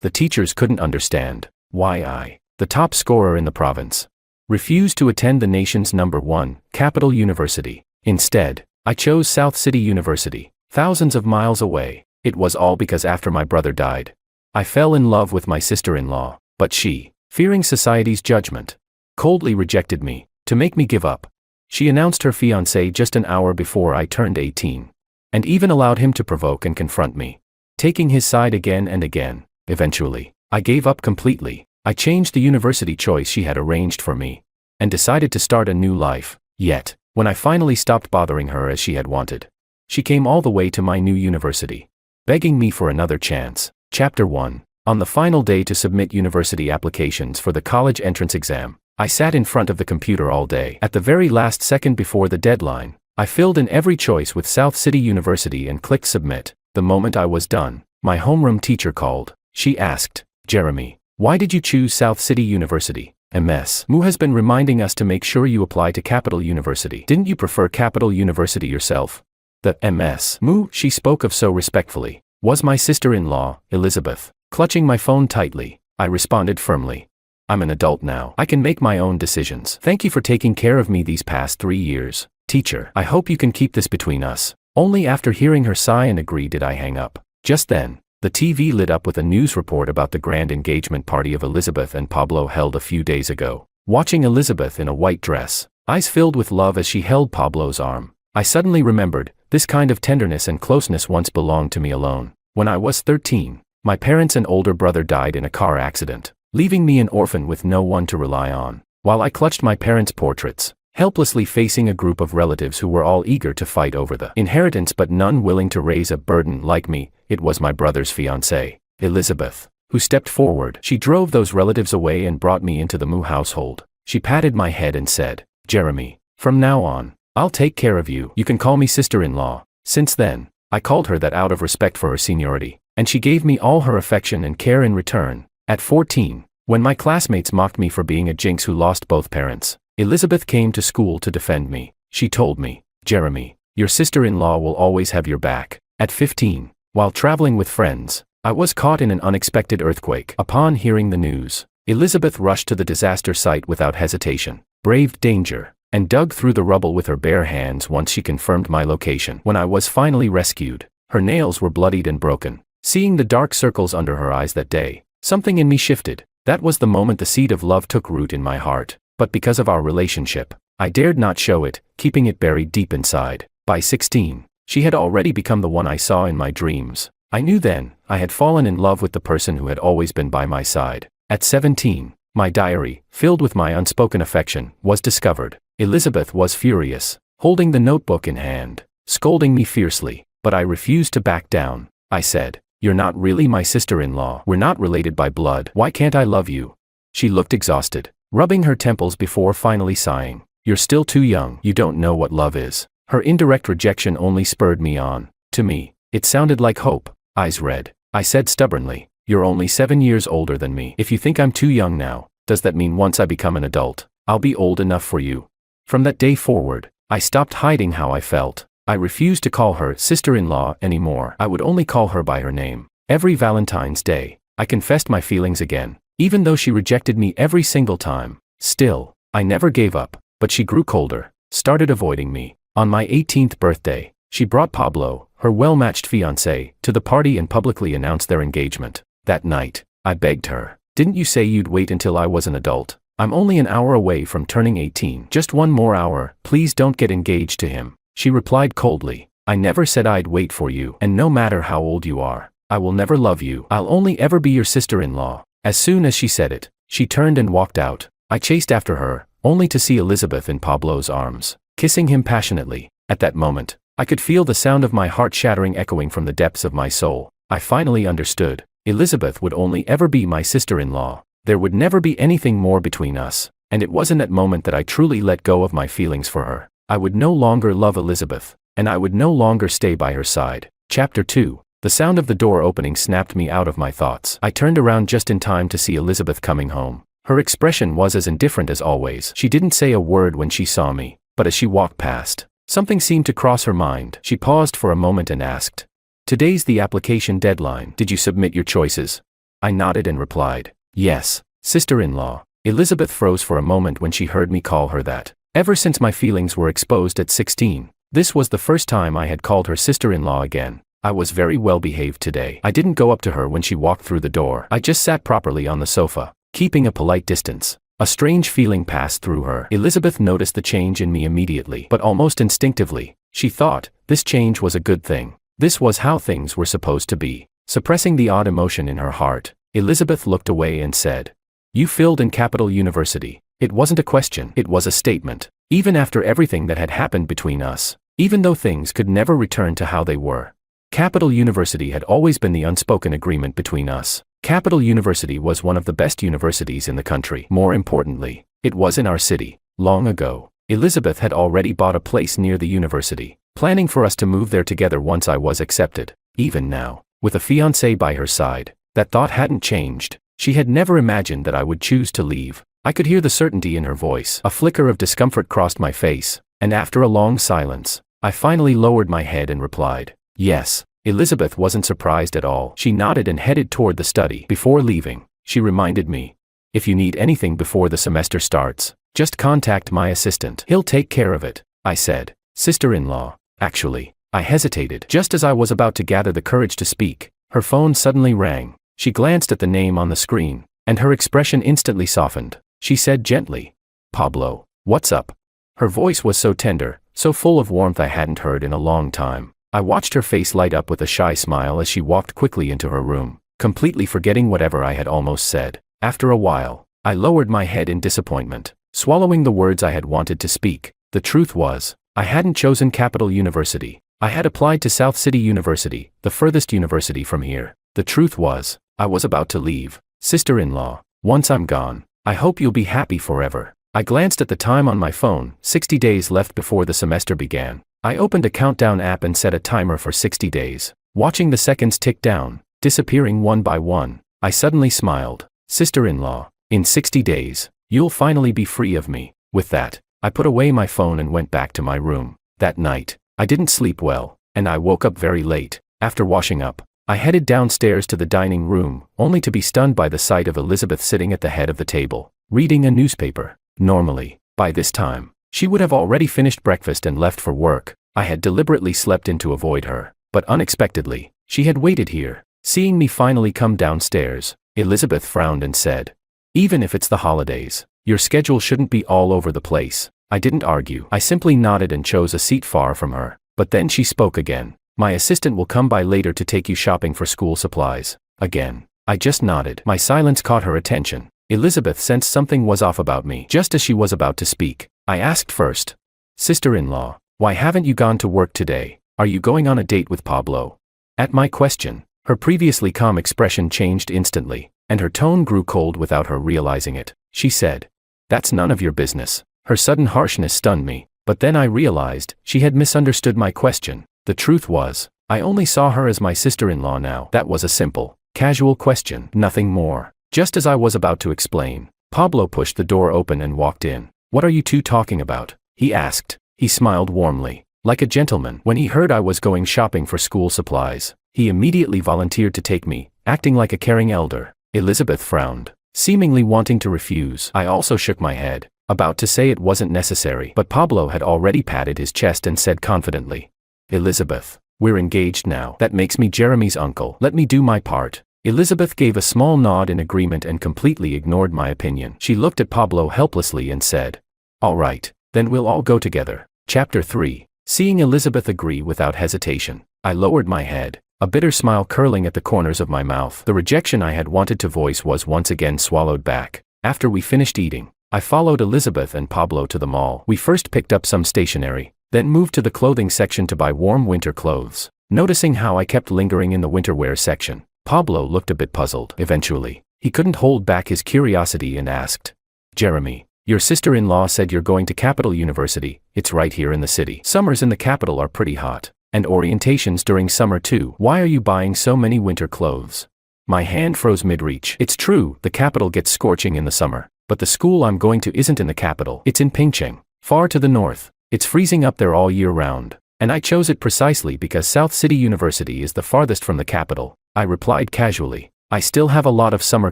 The teachers couldn't understand why I, the top scorer in the province, refused to attend the nation's #1 capital university. Instead, I chose South City University, thousands of miles away. It was all because after my brother died, I fell in love with my sister-in-law, but she, fearing society's judgment, coldly rejected me, to make me give up. She announced her fiancé just an hour before I turned 18, and even allowed him to provoke and confront me, taking his side again and again. Eventually, I gave up completely. I changed the university choice she had arranged for me, and decided to start a new life. Yet, when I finally stopped bothering her as she had wanted, she came all the way to my new university, begging me for another chance. Chapter 1. On the final day to submit university applications for the college entrance exam, I sat in front of the computer all day. At the very last second before the deadline, I filled in every choice with South City University and clicked submit. The moment I was done, my homeroom teacher called. She asked, "Jeremy, why did you choose South City University?" "Ms. Mu has been reminding us to make sure you apply to Capital University. Didn't you prefer Capital University yourself?" The Ms. Mu she spoke of so respectfully was my sister-in-law, Elizabeth. Clutching my phone tightly, I responded firmly, "I'm an adult now. I can make my own decisions. Thank you for taking care of me these past 3 years. Teacher, I hope you can keep this between us." Only after hearing her sigh and agree did I hang up. Just then, the TV lit up with a news report about the grand engagement party of Elizabeth and Pablo held a few days ago. Watching Elizabeth in a white dress, eyes filled with love as she held Pablo's arm, I suddenly remembered, this kind of tenderness and closeness once belonged to me alone. When I was 13, my parents and older brother died in a car accident, leaving me an orphan with no one to rely on. While I clutched my parents' portraits, helplessly facing a group of relatives who were all eager to fight over the inheritance but none willing to raise a burden like me, it was my brother's fiancée, Elizabeth, who stepped forward. She drove those relatives away and brought me into the Mu household. She patted my head and said, "Jeremy, from now on, I'll take care of you. You can call me sister-in-law." Since then, I called her that out of respect for her seniority, and she gave me all her affection and care in return. At 14, when my classmates mocked me for being a jinx who lost both parents, Elizabeth came to school to defend me. She told me, "Jeremy, your sister-in-law will always have your back." At 15, while traveling with friends, I was caught in an unexpected earthquake. Upon hearing the news, Elizabeth rushed to the disaster site without hesitation, braved danger, and dug through the rubble with her bare hands once she confirmed my location. When I was finally rescued, her nails were bloodied and broken. Seeing the dark circles under her eyes that day, something in me shifted. That was the moment the seed of love took root in my heart. But because of our relationship, I dared not show it, keeping it buried deep inside. By 16, she had already become the one I saw in my dreams. I knew then, I had fallen in love with the person who had always been by my side. At 17, my diary, filled with my unspoken affection, was discovered. Elizabeth was furious, holding the notebook in hand, scolding me fiercely, but I refused to back down. I said, "You're not really my sister-in-law. We're not related by blood. Why can't I love you?" She looked exhausted, rubbing her temples before finally sighing. "You're still too young. You don't know what love is." Her indirect rejection only spurred me on. To me, it sounded like hope. Eyes red, I said stubbornly, "You're only 7 years older than me. If you think I'm too young now, does that mean once I become an adult, I'll be old enough for you?" From that day forward, I stopped hiding how I felt. I refused to call her sister-in-law anymore. I would only call her by her name. Every Valentine's Day, I confessed my feelings again, even though she rejected me every single time. Still, I never gave up, but she grew colder, started avoiding me. On my 18th birthday, she brought Pablo, her well-matched fiancé, to the party and publicly announced their engagement. That night, I begged her, "Didn't you say you'd wait until I was an adult? I'm only an hour away from turning 18. Just one more hour, please don't get engaged to him." She replied coldly, "I never said I'd wait for you, and no matter how old you are, I will never love you. I'll only ever be your sister-in-law." As soon as she said it, she turned and walked out. I chased after her, only to see Elizabeth in Pablo's arms, kissing him passionately. At that moment, I could feel the sound of my heart shattering echoing from the depths of my soul. I finally understood. Elizabeth would only ever be my sister-in-law. There would never be anything more between us, and it was in that moment that I truly let go of my feelings for her. I would no longer love Elizabeth, and I would no longer stay by her side. Chapter 2. The sound of the door opening snapped me out of my thoughts. I turned around just in time to see Elizabeth coming home. Her expression was as indifferent as always. She didn't say a word when she saw me, but as she walked past, something seemed to cross her mind. She paused for a moment and asked, "Today's the application deadline. Did you submit your choices?" I nodded and replied, yes, sister-in-law. Elizabeth froze for a moment when she heard me call her that. Ever since my feelings were exposed at 16, this was the first time I had called her sister-in-law again. I was very well behaved today. I didn't go up to her when she walked through the door. I just sat properly on the sofa, keeping a polite distance. A strange feeling passed through her. Elizabeth noticed the change in me immediately, but almost instinctively. She thought, this change was a good thing. This was how things were supposed to be. Suppressing the odd emotion in her heart, Elizabeth looked away and said, you failed in Capital University. It wasn't a question, it was a statement. Even after everything that had happened between us, even though things could never return to how they were. Capital University had always been the unspoken agreement between us. Capital University was one of the best universities in the country. More importantly, it was in our city. Long ago, Elizabeth had already bought a place near the university, planning for us to move there together once I was accepted. Even now, with a fiancé by her side, that thought hadn't changed. She had never imagined that I would choose to leave. I could hear the certainty in her voice. A flicker of discomfort crossed my face, and after a long silence, I finally lowered my head and replied, yes. Elizabeth wasn't surprised at all. She nodded and headed toward the study. Before leaving, she reminded me, if you need anything before the semester starts, just contact my assistant. He'll take care of it. I said, sister-in-law, actually. I hesitated. Just as I was about to gather the courage to speak, her phone suddenly rang. She glanced at the name on the screen, and her expression instantly softened. She said gently, Pablo, what's up? Her voice was so tender, so full of warmth I hadn't heard in a long time. I watched her face light up with a shy smile as she walked quickly into her room, completely forgetting whatever I had almost said. After a while, I lowered my head in disappointment, swallowing the words I had wanted to speak. The truth was, I hadn't chosen Capital University. I had applied to South City University, the furthest university from here. The truth was, I was about to leave. Sister-in-law, once I'm gone, I hope you'll be happy forever. I glanced at the time on my phone, 60 days left before the semester began. I opened a countdown app and set a timer for 60 days. Watching the seconds tick down, disappearing one by one, I suddenly smiled. Sister-in-law, in 60 days, you'll finally be free of me. With that, I put away my phone and went back to my room. That night, I didn't sleep well, and I woke up very late. After washing up, I headed downstairs to the dining room, only to be stunned by the sight of Elizabeth sitting at the head of the table, reading a newspaper. Normally, by this time, she would have already finished breakfast and left for work. I had deliberately slept in to avoid her, but unexpectedly, she had waited here. Seeing me finally come downstairs, Elizabeth frowned and said, even if it's the holidays, your schedule shouldn't be all over the place. I didn't argue. I simply nodded and chose a seat far from her. But then she spoke again. My assistant will come by later to take you shopping for school supplies. Again, I just nodded. My silence caught her attention. Elizabeth sensed something was off about me. Just as she was about to speak, I asked first, sister-in-law, why haven't you gone to work today? Are you going on a date with Pablo? At my question, her previously calm expression changed instantly, and her tone grew cold without her realizing it. She said, that's none of your business. Her sudden harshness stunned me, but then I realized she had misunderstood my question. The truth was, I only saw her as my sister-in-law now. That was a simple, casual question, nothing more. Just as I was about to explain, Pablo pushed the door open and walked in. What are you two talking about? He asked. He smiled warmly, like a gentleman. When he heard I was going shopping for school supplies, he immediately volunteered to take me, acting like a caring elder. Elizabeth frowned, seemingly wanting to refuse. I also shook my head, about to say it wasn't necessary, but Pablo had already patted his chest and said confidently, Elizabeth, we're engaged now. That makes me Jeremy's uncle. Let me do my part. Elizabeth gave a small nod in agreement and completely ignored my opinion. She looked at Pablo helplessly and said, all right, then we'll all go together. Chapter 3. Seeing Elizabeth agree without hesitation, I lowered my head, a bitter smile curling at the corners of my mouth. The rejection I had wanted to voice was once again swallowed back. After we finished eating, I followed Elizabeth and Pablo to the mall. We first picked up some stationery, then moved to the clothing section to buy warm winter clothes. Noticing how I kept lingering in the winter wear section, Pablo looked a bit puzzled. Eventually, he couldn't hold back his curiosity and asked, Jeremy, your sister-in-law said you're going to Capital University. It's right here in the city. Summers in the capital are pretty hot, and orientations during summer too. Why are you buying so many winter clothes? My hand froze mid-reach. It's true, the capital gets scorching in the summer, but the school I'm going to isn't in the capital. It's in Pingcheng, far to the north. It's freezing up there all year round, and I chose it precisely because South City University is the farthest from the capital. I replied casually. I still have a lot of summer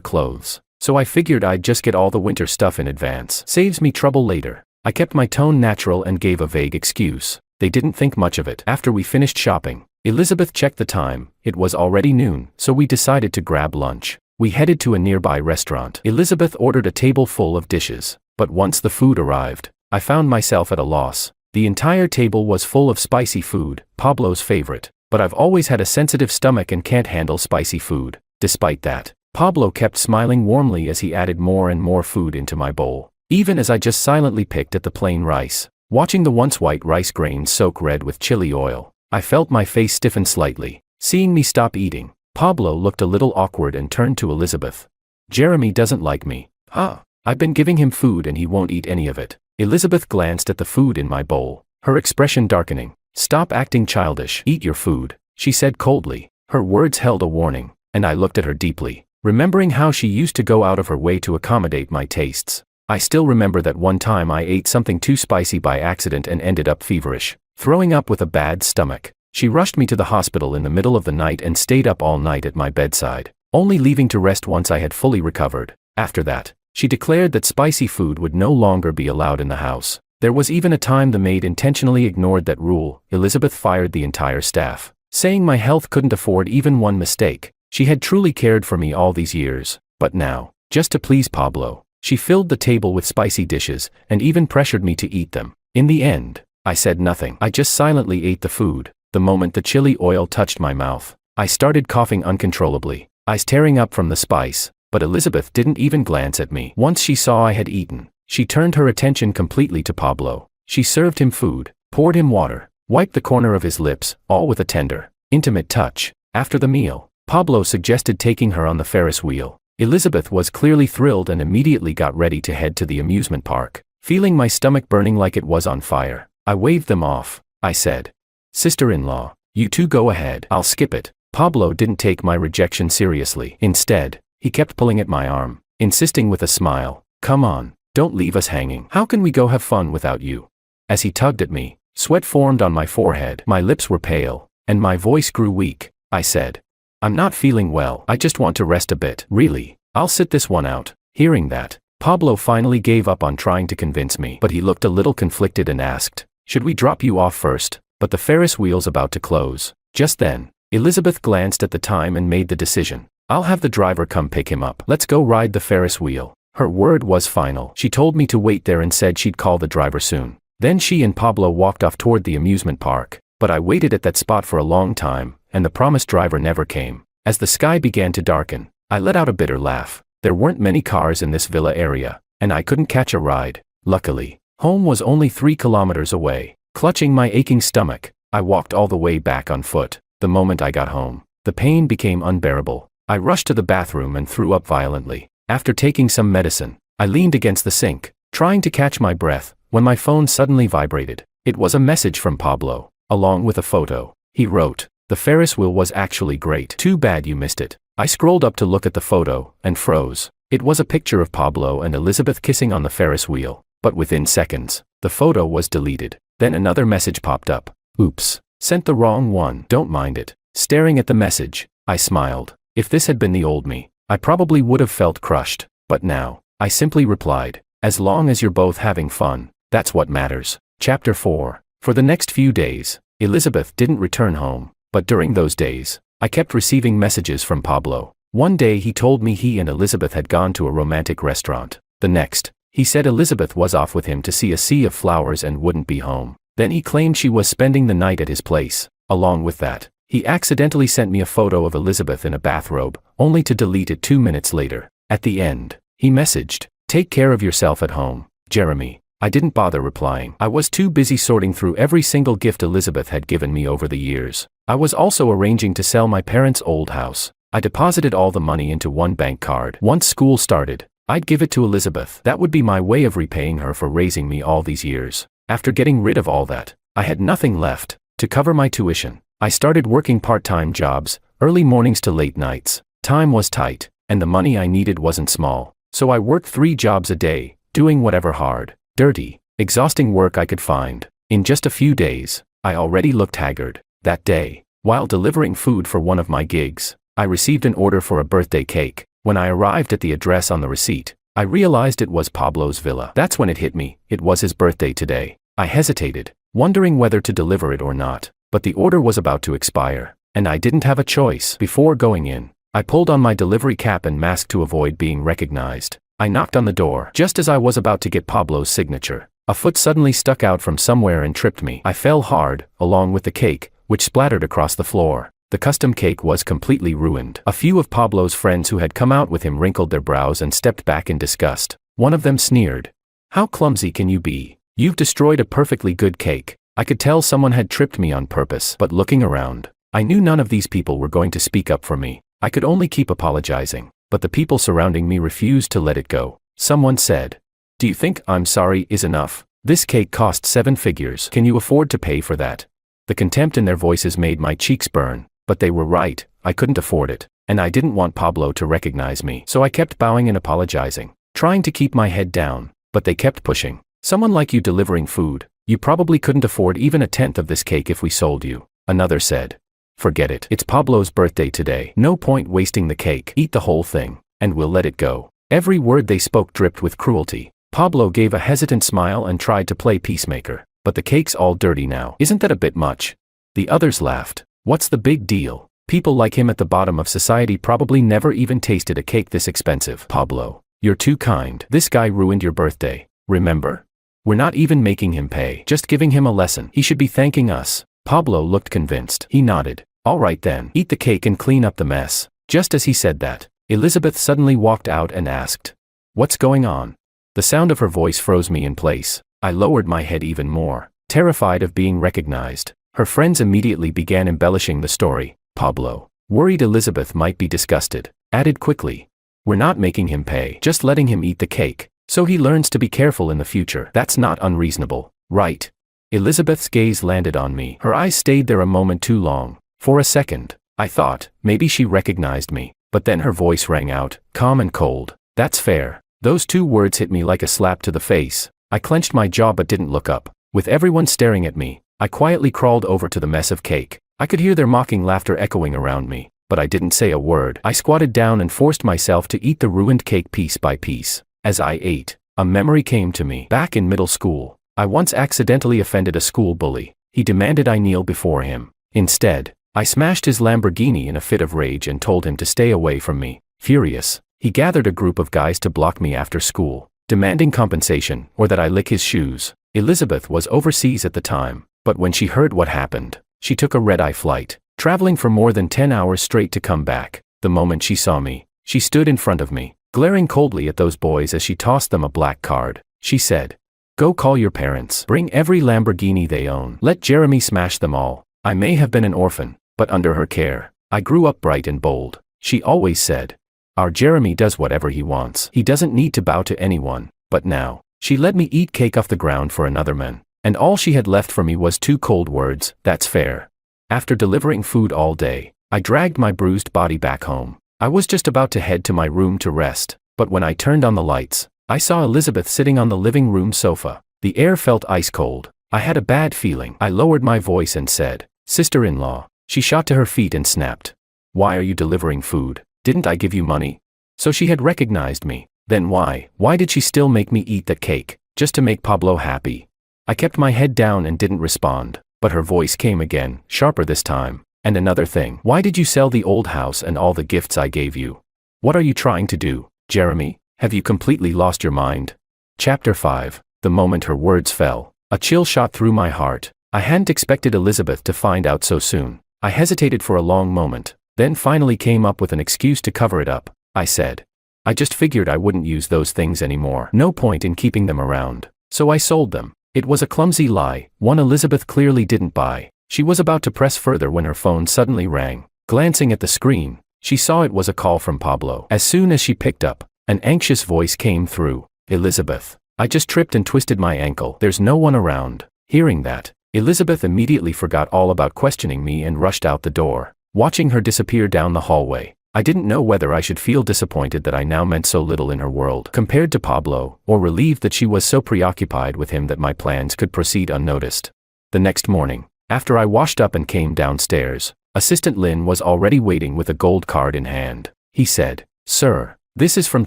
clothes, so I figured I'd just get all the winter stuff in advance. Saves me trouble later. I kept my tone natural and gave a vague excuse. They didn't think much of it. After we finished shopping, Elizabeth checked the time. It was already noon, so we decided to grab lunch. We headed to a nearby restaurant. Elizabeth ordered a table full of dishes, but once the food arrived, I found myself at a loss. The entire table was full of spicy food, Pablo's favorite, but I've always had a sensitive stomach and can't handle spicy food. Despite that, Pablo kept smiling warmly as he added more and more food into my bowl, even as I just silently picked at the plain rice. Watching the once white rice grains soak red with chili oil, I felt my face stiffen slightly. Seeing me stop eating, Pablo looked a little awkward and turned to Elizabeth. "Jeremy doesn't like me. Huh? I've been giving him food and he won't eat any of it." Elizabeth glanced at the food in my bowl, her expression darkening. "Stop acting childish. Eat your food," she said coldly. Her words held a warning, and I looked at her deeply, remembering how she used to go out of her way to accommodate my tastes. I still remember that one time I ate something too spicy by accident and ended up feverish, throwing up with a bad stomach. She rushed me to the hospital in the middle of the night and stayed up all night at my bedside, only leaving to rest once I had fully recovered. After that, she declared that spicy food would no longer be allowed in the house. There was even a time the maid intentionally ignored that rule. Elizabeth fired the entire staff, saying my health couldn't afford even one mistake. She had truly cared for me all these years, but now, just to please Pablo, she filled the table with spicy dishes and even pressured me to eat them. In the end, I said nothing. I just silently ate the food. The moment the chili oil touched my mouth, I started coughing uncontrollably, eyes tearing up from the spice, but Elizabeth didn't even glance at me. Once she saw I had eaten, she turned her attention completely to Pablo. She served him food, poured him water, wiped the corner of his lips, all with a tender, intimate touch. After the meal, Pablo suggested taking her on the Ferris wheel. Elizabeth was clearly thrilled and immediately got ready to head to the amusement park. Feeling my stomach burning like it was on fire, I waved them off. I said, "Sister-in-law, you two go ahead. I'll skip it." Pablo didn't take my rejection seriously. Instead, he kept pulling at my arm, insisting with a smile, "Come on, don't leave us hanging. How can we go have fun without you?" As he tugged at me, sweat formed on my forehead. My lips were pale, and my voice grew weak. I said, "I'm not feeling well. I just want to rest a bit." "Really? I'll sit this one out." Hearing that, Pablo finally gave up on trying to convince me, but he looked a little conflicted and asked, "Should we drop you off first? But the Ferris wheel's about to close." Just then, Elizabeth glanced at the time and made the decision. "I'll have the driver come pick him up. Let's go ride the Ferris wheel." Her word was final. She told me to wait there and said she'd call the driver soon. Then she and Pablo walked off toward the amusement park, but I waited at that spot for a long time, and the promised driver never came. As the sky began to darken, I let out a bitter laugh. There weren't many cars in this villa area, and I couldn't catch a ride. Luckily, home was only 3 kilometers away. Clutching my aching stomach, I walked all the way back on foot. The moment I got home, the pain became unbearable. I rushed to the bathroom and threw up violently. After taking some medicine, I leaned against the sink, trying to catch my breath, when my phone suddenly vibrated. It was a message from Pablo, along with a photo. He wrote, "The Ferris wheel was actually great. Too bad you missed it." I scrolled up to look at the photo, and froze. It was a picture of Pablo and Elizabeth kissing on the Ferris wheel, but within seconds, the photo was deleted. Then another message popped up. "Oops, sent the wrong one." "Don't mind it." Staring at the message, I smiled. If this had been the old me, I probably would have felt crushed, but now, I simply replied, "As long as you're both having fun, that's what matters." Chapter 4. For the next few days, Elizabeth didn't return home, but during those days, I kept receiving messages from Pablo. One day he told me he and Elizabeth had gone to a romantic restaurant. The next, he said Elizabeth was off with him to see a sea of flowers and wouldn't be home. Then he claimed she was spending the night at his place. Along with that, he accidentally sent me a photo of Elizabeth in a bathrobe, only to delete it 2 minutes later. At the end, he messaged, "Take care of yourself at home, Jeremy." I didn't bother replying. I was too busy sorting through every single gift Elizabeth had given me over the years. I was also arranging to sell my parents' old house. I deposited all the money into one bank card. Once school started, I'd give it to Elizabeth. That would be my way of repaying her for raising me all these years. After getting rid of all that, I had nothing left to cover my tuition. I started working part-time jobs, early mornings to late nights. Time was tight, and the money I needed wasn't small, so I worked 3 jobs a day, doing whatever hard, dirty, exhausting work I could find. In just a few days, I already looked haggard. That day, while delivering food for one of my gigs, I received an order for a birthday cake. When I arrived at the address on the receipt, I realized it was Pablo's villa. That's when it hit me. It was his birthday today. I hesitated, wondering whether to deliver it or not, but the order was about to expire, and I didn't have a choice. Before going in, I pulled on my delivery cap and mask to avoid being recognized. I knocked on the door. Just as I was about to get Pablo's signature, a foot suddenly stuck out from somewhere and tripped me. I fell hard, along with the cake, which splattered across the floor. The custom cake was completely ruined. A few of Pablo's friends who had come out with him wrinkled their brows and stepped back in disgust. One of them sneered. "How clumsy can you be? You've destroyed a perfectly good cake." I could tell someone had tripped me on purpose, but looking around, I knew none of these people were going to speak up for me. I could only keep apologizing, but the people surrounding me refused to let it go. Someone said, "Do you think 'I'm sorry' is enough? This cake cost 7 figures. Can you afford to pay for that?" The contempt in their voices made my cheeks burn, but they were right. I couldn't afford it, and I didn't want Pablo to recognize me. So I kept bowing and apologizing, trying to keep my head down, but they kept pushing. "Someone like you delivering food, you probably couldn't afford even a tenth of this cake if we sold you," another said. "Forget it. It's Pablo's birthday today. No point wasting the cake. Eat the whole thing, and we'll let it go." Every word they spoke dripped with cruelty. Pablo gave a hesitant smile and tried to play peacemaker. "But the cake's all dirty now. Isn't that a bit much?" The others laughed. "What's the big deal? People like him at the bottom of society probably never even tasted a cake this expensive." "Pablo, you're too kind. This guy ruined your birthday, remember? We're not even making him pay, just giving him a lesson. He should be thanking us." Pablo looked convinced. He nodded. "All right then, eat the cake and clean up the mess." Just as he said that, Elizabeth suddenly walked out and asked, "What's going on?" The sound of her voice froze me in place. I lowered my head even more, terrified of being recognized. Her friends immediately began embellishing the story. Pablo, worried Elizabeth might be disgusted, added quickly, "We're not making him pay, just letting him eat the cake, so he learns to be careful in the future. That's not unreasonable, right?" Elizabeth's gaze landed on me. Her eyes stayed there a moment too long. For a second, I thought, maybe she recognized me, but then her voice rang out, calm and cold. "That's fair." Those 2 words hit me like a slap to the face. I clenched my jaw but didn't look up. With everyone staring at me, I quietly crawled over to the mess of cake. I could hear their mocking laughter echoing around me, but I didn't say a word. I squatted down and forced myself to eat the ruined cake piece by piece. As I ate, a memory came to me. Back in middle school, I once accidentally offended a school bully. He demanded I kneel before him. Instead, I smashed his Lamborghini in a fit of rage and told him to stay away from me. Furious, he gathered a group of guys to block me after school, demanding compensation or that I lick his shoes. Elizabeth was overseas at the time, but when she heard what happened, she took a red-eye flight, traveling for more than 10 hours straight to come back. The moment she saw me, she stood in front of me, glaring coldly at those boys as she tossed them a black card. She said, "Go call your parents. Bring every Lamborghini they own. Let Jeremy smash them all." I may have been an orphan, but under her care, I grew up bright and bold. She always said, "Our Jeremy does whatever he wants. He doesn't need to bow to anyone." But now, she let me eat cake off the ground for another man, and all she had left for me was 2 cold words, "That's fair." After delivering food all day, I dragged my bruised body back home. I was just about to head to my room to rest, but when I turned on the lights, I saw Elizabeth sitting on the living room sofa. The air felt ice cold. I had a bad feeling. I lowered my voice and said, "Sister-in-law." She shot to her feet and snapped, "Why are you delivering food? Didn't I give you money?" So she had recognized me. Then why did she still make me eat that cake, just to make Pablo happy? I kept my head down and didn't respond, but her voice came again, sharper this time. "And another thing, why did you sell the old house and all the gifts I gave you? What are you trying to do, Jeremy? Have you completely lost your mind?" Chapter 5. The moment her words fell, a chill shot through my heart. I hadn't expected Elizabeth to find out so soon. I hesitated for a long moment, then finally came up with an excuse to cover it up. I said, "I just figured I wouldn't use those things anymore. No point in keeping them around. So I sold them." It was a clumsy lie, one Elizabeth clearly didn't buy. She was about to press further when her phone suddenly rang. Glancing at the screen, she saw it was a call from Pablo. As soon as she picked up, an anxious voice came through. "Elizabeth, I just tripped and twisted my ankle. There's no one around." Hearing that, Elizabeth immediately forgot all about questioning me and rushed out the door. Watching her disappear down the hallway, I didn't know whether I should feel disappointed that I now meant so little in her world compared to Pablo, or relieved that she was so preoccupied with him that my plans could proceed unnoticed. The next morning, after I washed up and came downstairs, Assistant Lin was already waiting with a gold card in hand. He said, "Sir, this is from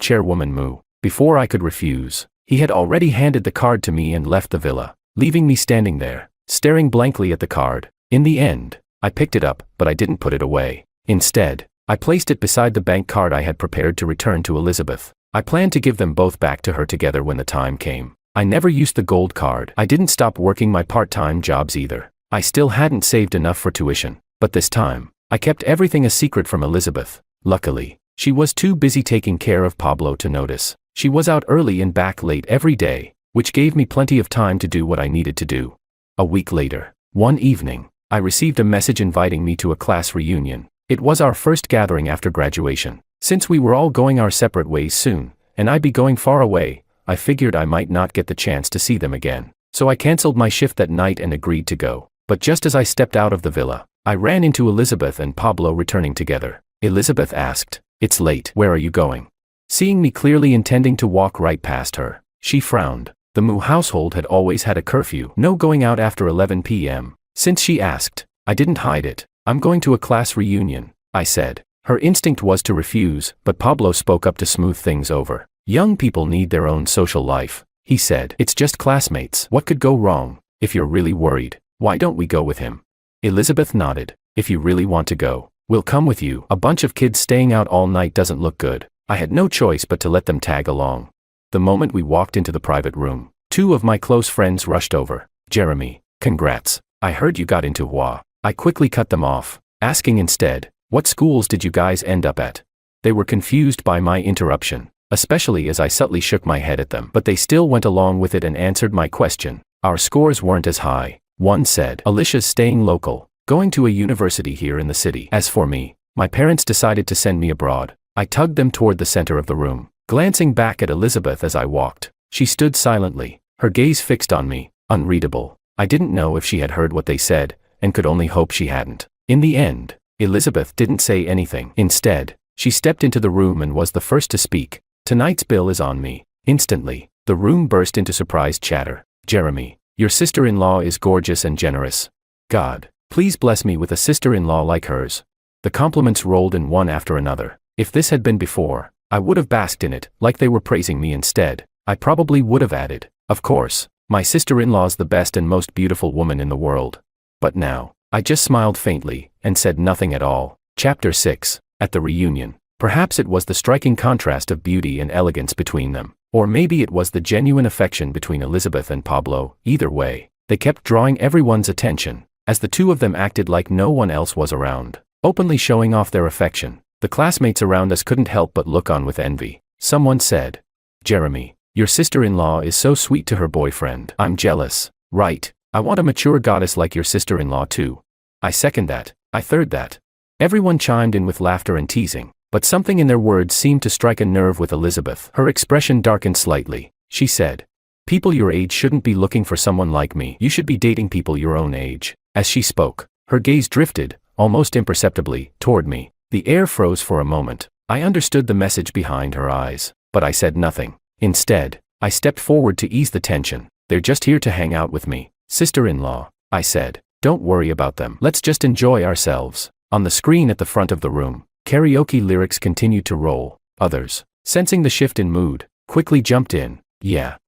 Chairwoman Mu." Before I could refuse, he had already handed the card to me and left the villa, leaving me standing there, staring blankly at the card. In the end, I picked it up, but I didn't put it away. Instead, I placed it beside the bank card I had prepared to return to Elizabeth. I planned to give them both back to her together when the time came. I never used the gold card. I didn't stop working my part-time jobs either. I still hadn't saved enough for tuition, but this time, I kept everything a secret from Elizabeth. Luckily, she was too busy taking care of Pablo to notice. She was out early and back late every day, which gave me plenty of time to do what I needed to do. A week later, one evening, I received a message inviting me to a class reunion. It was our first gathering after graduation. Since we were all going our separate ways soon, and I'd be going far away, I figured I might not get the chance to see them again. So I canceled my shift that night and agreed to go. But just as I stepped out of the villa, I ran into Elizabeth and Pablo returning together. Elizabeth asked, "It's late, where are you going?" Seeing me clearly intending to walk right past her, she frowned. The Mu household had always had a curfew, no going out after 11 p.m. Since she asked, I didn't hide it. "I'm going to a class reunion," I said. Her instinct was to refuse, but Pablo spoke up to smooth things over. "Young people need their own social life," he said. "It's just classmates. What could go wrong? If you're really worried, why don't we go with him?" Elizabeth nodded. "If you really want to go, we'll come with you. A bunch of kids staying out all night doesn't look good." I had no choice but to let them tag along. The moment we walked into the private room, two of my close friends rushed over. "Jeremy, congrats. I heard you got into Hua." I quickly cut them off, asking instead, "What schools did you guys end up at?" They were confused by my interruption, especially as I subtly shook my head at them, but they still went along with it and answered my question. "Our scores weren't as high," one said. "Alicia's staying local, going to a university here in the city. As for me, my parents decided to send me abroad." I tugged them toward the center of the room, glancing back at Elizabeth as I walked. She stood silently, her gaze fixed on me, unreadable. I didn't know if she had heard what they said, and could only hope she hadn't. In the end, Elizabeth didn't say anything. Instead, she stepped into the room and was the first to speak. "Tonight's bill is on me." Instantly, the room burst into surprised chatter. "Jeremy, your sister-in-law is gorgeous and generous. God, please bless me with a sister-in-law like hers." The compliments rolled in one after another. If this had been before, I would have basked in it, like they were praising me instead. I probably would have added, "Of course, my sister-in-law's the best and most beautiful woman in the world." But now, I just smiled faintly, and said nothing at all. Chapter 6. At the reunion. Perhaps it was the striking contrast of beauty and elegance between them, or maybe it was the genuine affection between Elizabeth and Pablo. Either way, they kept drawing everyone's attention, as the two of them acted like no one else was around, openly showing off their affection. The classmates around us couldn't help but look on with envy. Someone said, "Jeremy, your sister-in-law is so sweet to her boyfriend." "I'm jealous." "Right, I want a mature goddess like your sister-in-law too." "I second that." "I third that." Everyone chimed in with laughter and teasing, but something in their words seemed to strike a nerve with Elizabeth. Her expression darkened slightly. She said, "People your age shouldn't be looking for someone like me. You should be dating people your own age." As she spoke, her gaze drifted, almost imperceptibly, toward me. The air froze for a moment. I understood the message behind her eyes, but I said nothing. Instead, I stepped forward to ease the tension. "They're just here to hang out with me." "Sister-in-law," I said. "Don't worry about them. Let's just enjoy ourselves." On the screen at the front of the room, karaoke lyrics continued to roll. Others, sensing the shift in mood, quickly jumped in. Yeah,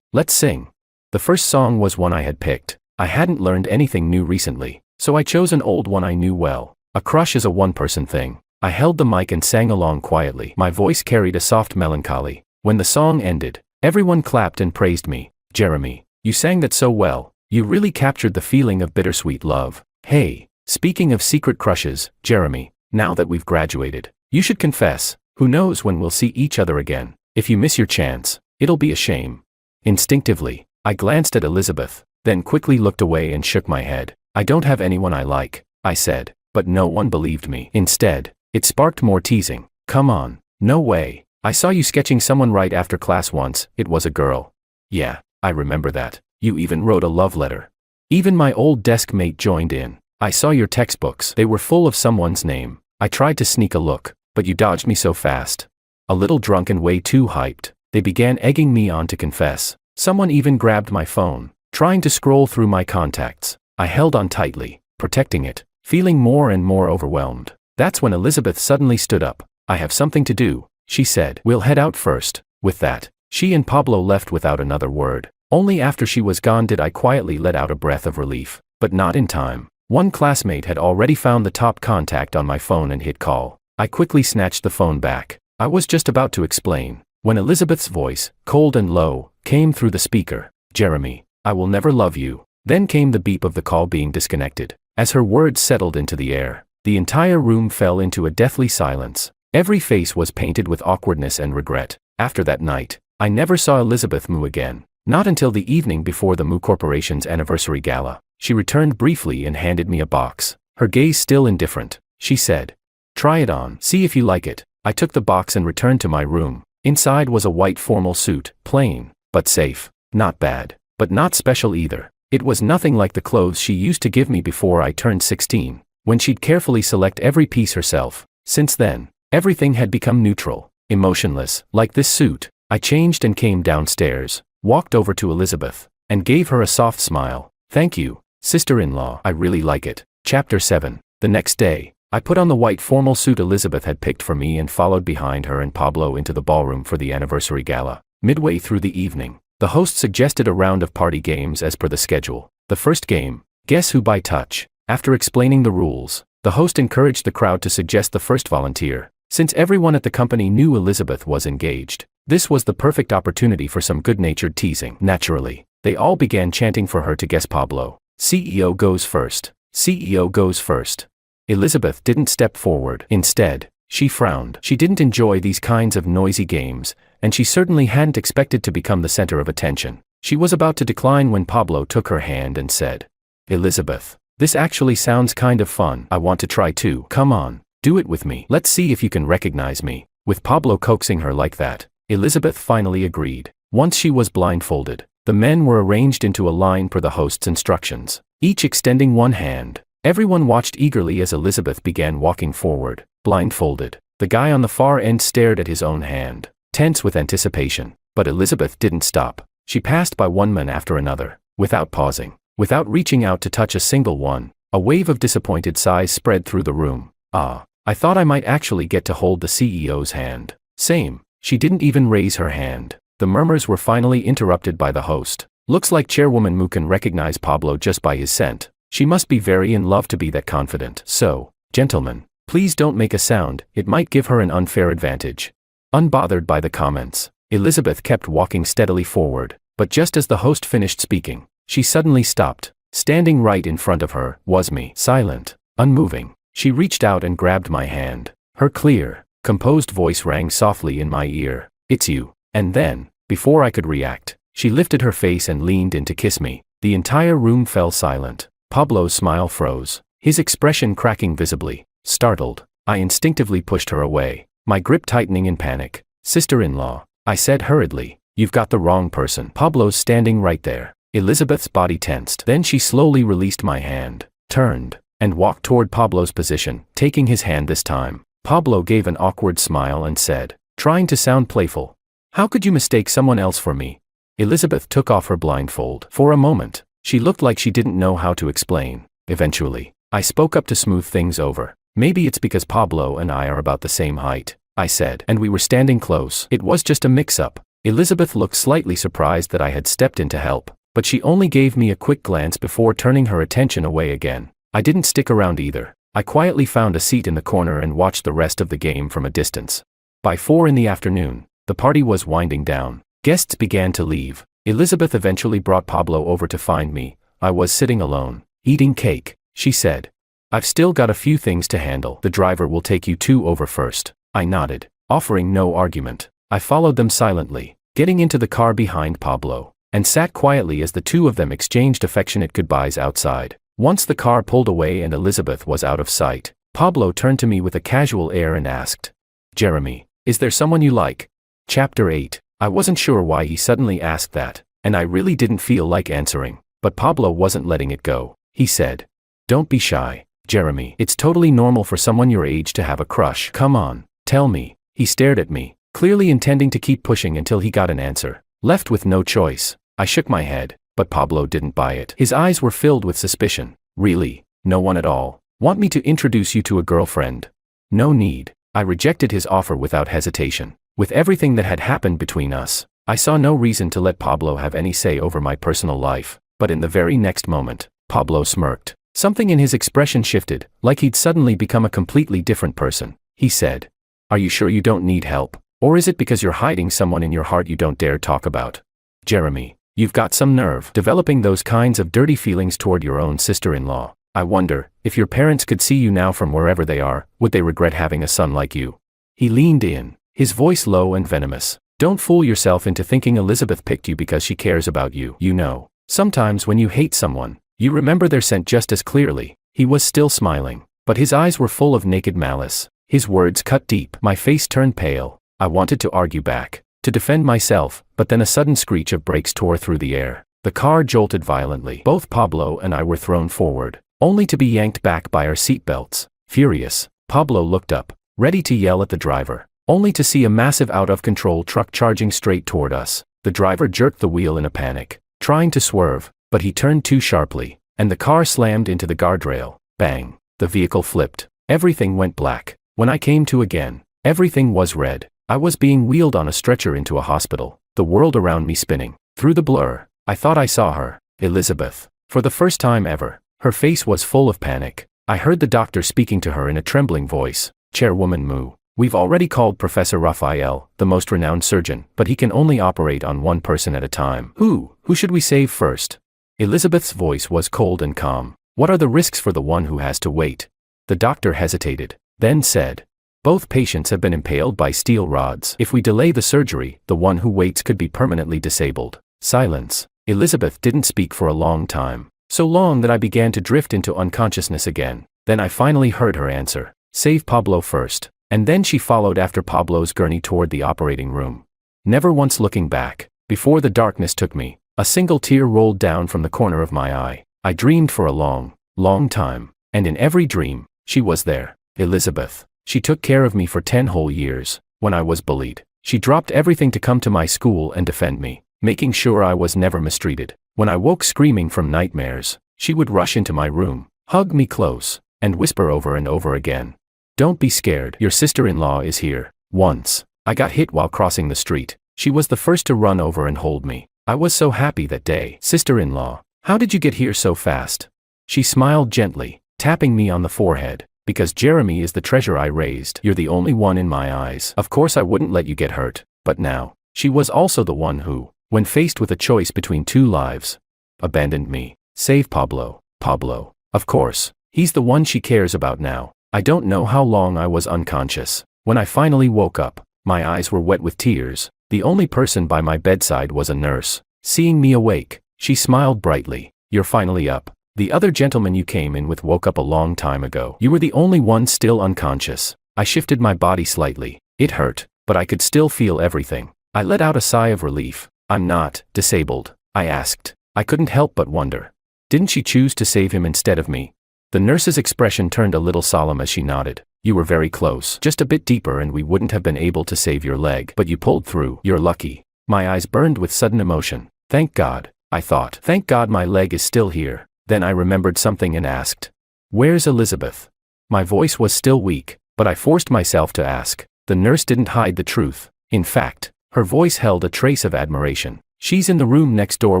let's sing." The first song was one I had picked. I hadn't learned anything new recently, so I chose an old one I knew well. A crush is a one-person thing. I held the mic and sang along quietly. My voice carried a soft melancholy. When the song ended, everyone clapped and praised me. "Jeremy, you sang that so well. You really captured the feeling of bittersweet love." "Hey, speaking of secret crushes, Jeremy, now that we've graduated, you should confess. Who knows when we'll see each other again. If you miss your chance, it'll be a shame." Instinctively, I glanced at Elizabeth, then quickly looked away and shook my head. "I don't have anyone I like," I said. But no one believed me. Instead, it sparked more teasing. "Come on, no way. I saw you sketching someone right after class once. It was a girl." "Yeah, I remember that. You even wrote a love letter." Even my old desk mate joined in. "I saw your textbooks. They were full of someone's name. I tried to sneak a look, but you dodged me so fast." A little drunk and way too hyped, they began egging me on to confess. Someone even grabbed my phone, trying to scroll through my contacts. I held on tightly, protecting it. feeling more and more overwhelmed. That's when Elizabeth suddenly stood up. "I have something to do," she said. "We'll head out first." With that, she and Pablo left without another word. Only after she was gone did I quietly let out a breath of relief, but not in time. One classmate had already found the top contact on my phone and hit call. I quickly snatched the phone back. I was just about to explain, when Elizabeth's voice, cold and low, came through the speaker. "Jeremy, I will never love you." Then came the beep of the call being disconnected. As her words settled into the air, the entire room fell into a deathly silence. Every face was painted with awkwardness and regret. After that night, I never saw Elizabeth Moo again. Not until the evening before the Moo Corporation's anniversary gala. She returned briefly and handed me a box. Her gaze still indifferent. She said, "Try it on, see if you like it." I took the box and returned to my room. Inside was a white formal suit, plain, but safe. Not bad, but not special either. It was nothing like the clothes she used to give me before I turned 16, when she'd carefully select every piece herself. Since then, everything had become neutral, emotionless, like this suit. I changed and came downstairs, walked over to Elizabeth, and gave her a soft smile. "Thank you, sister-in-law, I really like it." Chapter 7. The next day, I put on the white formal suit Elizabeth had picked for me and followed behind her and Pablo into the ballroom for the anniversary gala. Midway through the evening, the host suggested a round of party games as per the schedule. The first game, Guess Who by Touch. After explaining the rules, the host encouraged the crowd to suggest the first volunteer. Since everyone at the company knew Elizabeth was engaged, this was the perfect opportunity for some good-natured teasing. Naturally, they all began chanting for her to guess Pablo. "CEO goes first. CEO goes first." Elizabeth didn't step forward. Instead, she frowned. She didn't enjoy these kinds of noisy games, and she certainly hadn't expected to become the center of attention. She was about to decline when Pablo took her hand and said, "Elizabeth, this actually sounds kind of fun. I want to try too. Come on, do it with me. Let's see if you can recognize me." With Pablo coaxing her like that, Elizabeth finally agreed. Once she was blindfolded, the men were arranged into a line per the host's instructions, each extending one hand. Everyone watched eagerly as Elizabeth began walking forward, blindfolded. The guy on the far end stared at his own hand, tense with anticipation. But Elizabeth didn't stop. She passed by one man after another, without pausing, without reaching out to touch a single one. A wave of disappointed sighs spread through the room. "Ah, I thought I might actually get to hold the CEO's hand." "Same." She didn't even raise her hand. The murmurs were finally interrupted by the host. "Looks like Chairwoman Moo can recognize Pablo just by his scent. She must be very in love to be that confident. So, gentlemen, please don't make a sound, it might give her an unfair advantage." Unbothered by the comments, Elizabeth kept walking steadily forward, but just as the host finished speaking, she suddenly stopped. Standing right in front of her was me, silent, unmoving. She reached out and grabbed my hand. Her clear, composed voice rang softly in my ear. "It's you." And then, before I could react, she lifted her face and leaned in to kiss me. The entire room fell silent. Pablo's smile froze, his expression cracking visibly. Startled, I instinctively pushed her away, my grip tightening in panic. "Sister-in-law," I said hurriedly, "you've got the wrong person. Pablo's standing right there." Elizabeth's body tensed. Then she slowly released my hand, turned, and walked toward Pablo's position, taking his hand this time. Pablo gave an awkward smile and said, trying to sound playful, "How could you mistake someone else for me?" Elizabeth took off her blindfold. For a moment, she looked like she didn't know how to explain. Eventually, I spoke up to smooth things over. "Maybe it's because Pablo and I are about the same height," I said, "and we were standing close. It was just a mix-up." Elizabeth looked slightly surprised that I had stepped in to help, but she only gave me a quick glance before turning her attention away again. I didn't stick around either. I quietly found a seat in the corner and watched the rest of the game from a distance. By 4 in the afternoon, the party was winding down. Guests began to leave. Elizabeth eventually brought Pablo over to find me. I was sitting alone, eating cake. She said, "I've still got a few things to handle. The driver will take you two over first." I nodded, offering no argument. I followed them silently, getting into the car behind Pablo, and sat quietly as the two of them exchanged affectionate goodbyes outside. Once the car pulled away and Elizabeth was out of sight, Pablo turned to me with a casual air and asked, "Jeremy, is there someone you like?" Chapter 8. I wasn't sure why he suddenly asked that, and I really didn't feel like answering, but Pablo wasn't letting it go. He said, "Don't be shy, Jeremy. It's totally normal for someone your age to have a crush. Come on, tell me." He stared at me, clearly intending to keep pushing until he got an answer. Left with no choice, I shook my head, but Pablo didn't buy it. His eyes were filled with suspicion. "Really? No one at all?" Want me to introduce you to a girlfriend? No need. I rejected his offer without hesitation. With everything that had happened between us, I saw no reason to let Pablo have any say over my personal life, but in the very next moment, Pablo smirked. Something in his expression shifted, like he'd suddenly become a completely different person. He said, "Are you sure you don't need help? Or is it because you're hiding someone in your heart you don't dare talk about? Jeremy, you've got some nerve developing those kinds of dirty feelings toward your own sister-in-law. I wonder, if your parents could see you now from wherever they are, would they regret having a son like you?" He leaned in, his voice low and venomous. "Don't fool yourself into thinking Elizabeth picked you because she cares about you. You know, sometimes when you hate someone, you remember their scent just as clearly." He was still smiling, but his eyes were full of naked malice. His words cut deep. My face turned pale. I wanted to argue back, to defend myself, but then a sudden screech of brakes tore through the air. The car jolted violently. Both Pablo and I were thrown forward, only to be yanked back by our seatbelts. Furious, Pablo looked up, ready to yell at the driver, only to see a massive out-of-control truck charging straight toward us. The driver jerked the wheel in a panic, trying to swerve, but he turned too sharply, and the car slammed into the guardrail. Bang! The vehicle flipped. Everything went black. When I came to again, everything was red. I was being wheeled on a stretcher into a hospital, the world around me spinning. Through the blur, I thought I saw her, Elizabeth. For the first time ever, her face was full of panic. I heard the doctor speaking to her in a trembling voice. "Chairwoman Moo, we've already called Professor Raphael, the most renowned surgeon, but he can only operate on one person at a time. Who should we save first?" Elizabeth's voice was cold and calm. "What are the risks for the one who has to wait?" The doctor hesitated, then said, "Both patients have been impaled by steel rods. If we delay the surgery, the one who waits could be permanently disabled." Silence. Elizabeth didn't speak for a long time, so long that I began to drift into unconsciousness again. Then I finally heard her answer, "Save Pablo first." And then she followed after Pablo's gurney toward the operating room. Never once looking back, before the darkness took me, a single tear rolled down from the corner of my eye. I dreamed for a long, long time, and in every dream, she was there. Elizabeth. She took care of me for 10 whole years. When I was bullied, she dropped everything to come to my school and defend me, making sure I was never mistreated. When I woke screaming from nightmares, she would rush into my room, hug me close, and whisper over and over again, "Don't be scared, your sister-in-law is here." Once, I got hit while crossing the street. She was the first to run over and hold me. I was so happy that day. "Sister-in-law, how did you get here so fast?" She smiled gently, tapping me on the forehead. "Because Jeremy is the treasure I raised. You're the only one in my eyes. Of course I wouldn't let you get hurt." But now, she was also the one who, when faced with a choice between two lives, abandoned me. Save Pablo. Pablo. Of course, he's the one she cares about now. I don't know how long I was unconscious. When I finally woke up, my eyes were wet with tears. The only person by my bedside was a nurse. Seeing me awake, she smiled brightly. "You're finally up. The other gentleman you came in with woke up a long time ago. You were the only one still unconscious." I shifted my body slightly. It hurt, but I could still feel everything. I let out a sigh of relief. "I'm not disabled?" I asked. I couldn't help but wonder. Didn't she choose to save him instead of me? The nurse's expression turned a little solemn as she nodded. "You were very close. Just a bit deeper and we wouldn't have been able to save your leg. But you pulled through. You're lucky." My eyes burned with sudden emotion. Thank God, I thought. Thank God my leg is still here. Then I remembered something and asked, "Where's Elizabeth?" My voice was still weak, but I forced myself to ask. The nurse didn't hide the truth. In fact, her voice held a trace of admiration. "She's in the room next door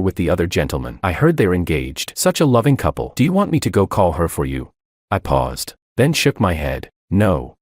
with the other gentleman. I heard they're engaged. Such a loving couple. Do you want me to go call her for you?" I paused, then shook my head. "No.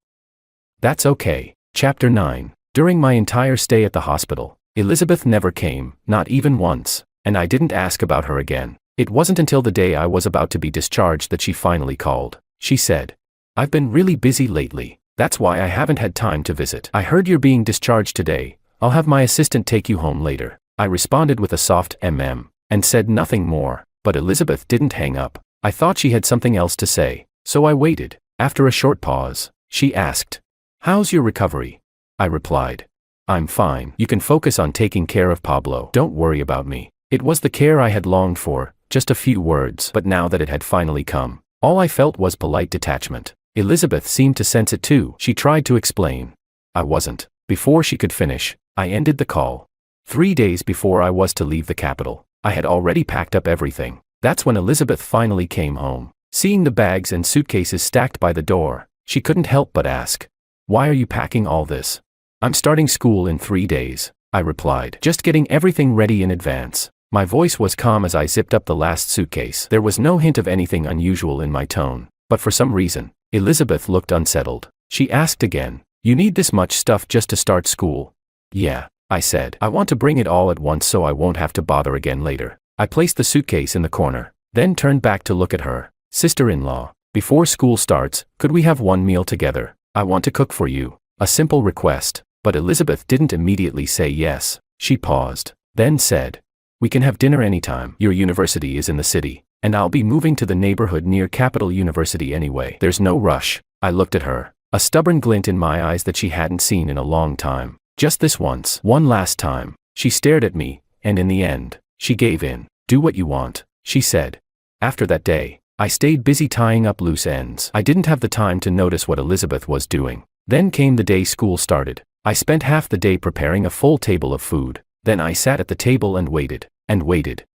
That's okay." Chapter 9. During my entire stay at the hospital, Elizabeth never came, not even once, and I didn't ask about her again. It wasn't until the day I was about to be discharged that she finally called. She said, "I've been really busy lately. That's why I haven't had time to visit. I heard you're being discharged today. I'll have my assistant take you home later." I responded with a soft and said nothing more, but Elizabeth didn't hang up. I thought she had something else to say, so I waited. After a short pause, she asked, "How's your recovery?" I replied, "I'm fine. You can focus on taking care of Pablo. Don't worry about me." It was the care I had longed for, just a few words, but now that it had finally come, all I felt was polite detachment. Elizabeth seemed to sense it too. She tried to explain. I wasn't. Before she could finish, I ended the call. 3 days before I was to leave the capital, I had already packed up everything. That's when Elizabeth finally came home. Seeing the bags and suitcases stacked by the door, she couldn't help but ask, "Why are you packing all this?" "I'm starting school in 3 days," I replied, "just getting everything ready in advance." My voice was calm as I zipped up the last suitcase. There was no hint of anything unusual in my tone, but for some reason, Elizabeth looked unsettled. She asked again, "You need this much stuff just to start school?" "Yeah," I said. "I want to bring it all at once so I won't have to bother again later." I placed the suitcase in the corner, then turned back to look at her. "Sister-in-law, before school starts, could we have one meal together? I want to cook for you." A simple request, but Elizabeth didn't immediately say yes. She paused, then said, "We can have dinner anytime. Your university is in the city, and I'll be moving to the neighborhood near Capital University anyway. There's no rush." I looked at her, a stubborn glint in my eyes that she hadn't seen in a long time. Just this once, one last time. She stared at me, and in the end, she gave in. "Do what you want," she said. After that day, I stayed busy tying up loose ends. I didn't have the time to notice what Elizabeth was doing. Then came the day school started. I spent half the day preparing a full table of food. Then I sat at the table and waited,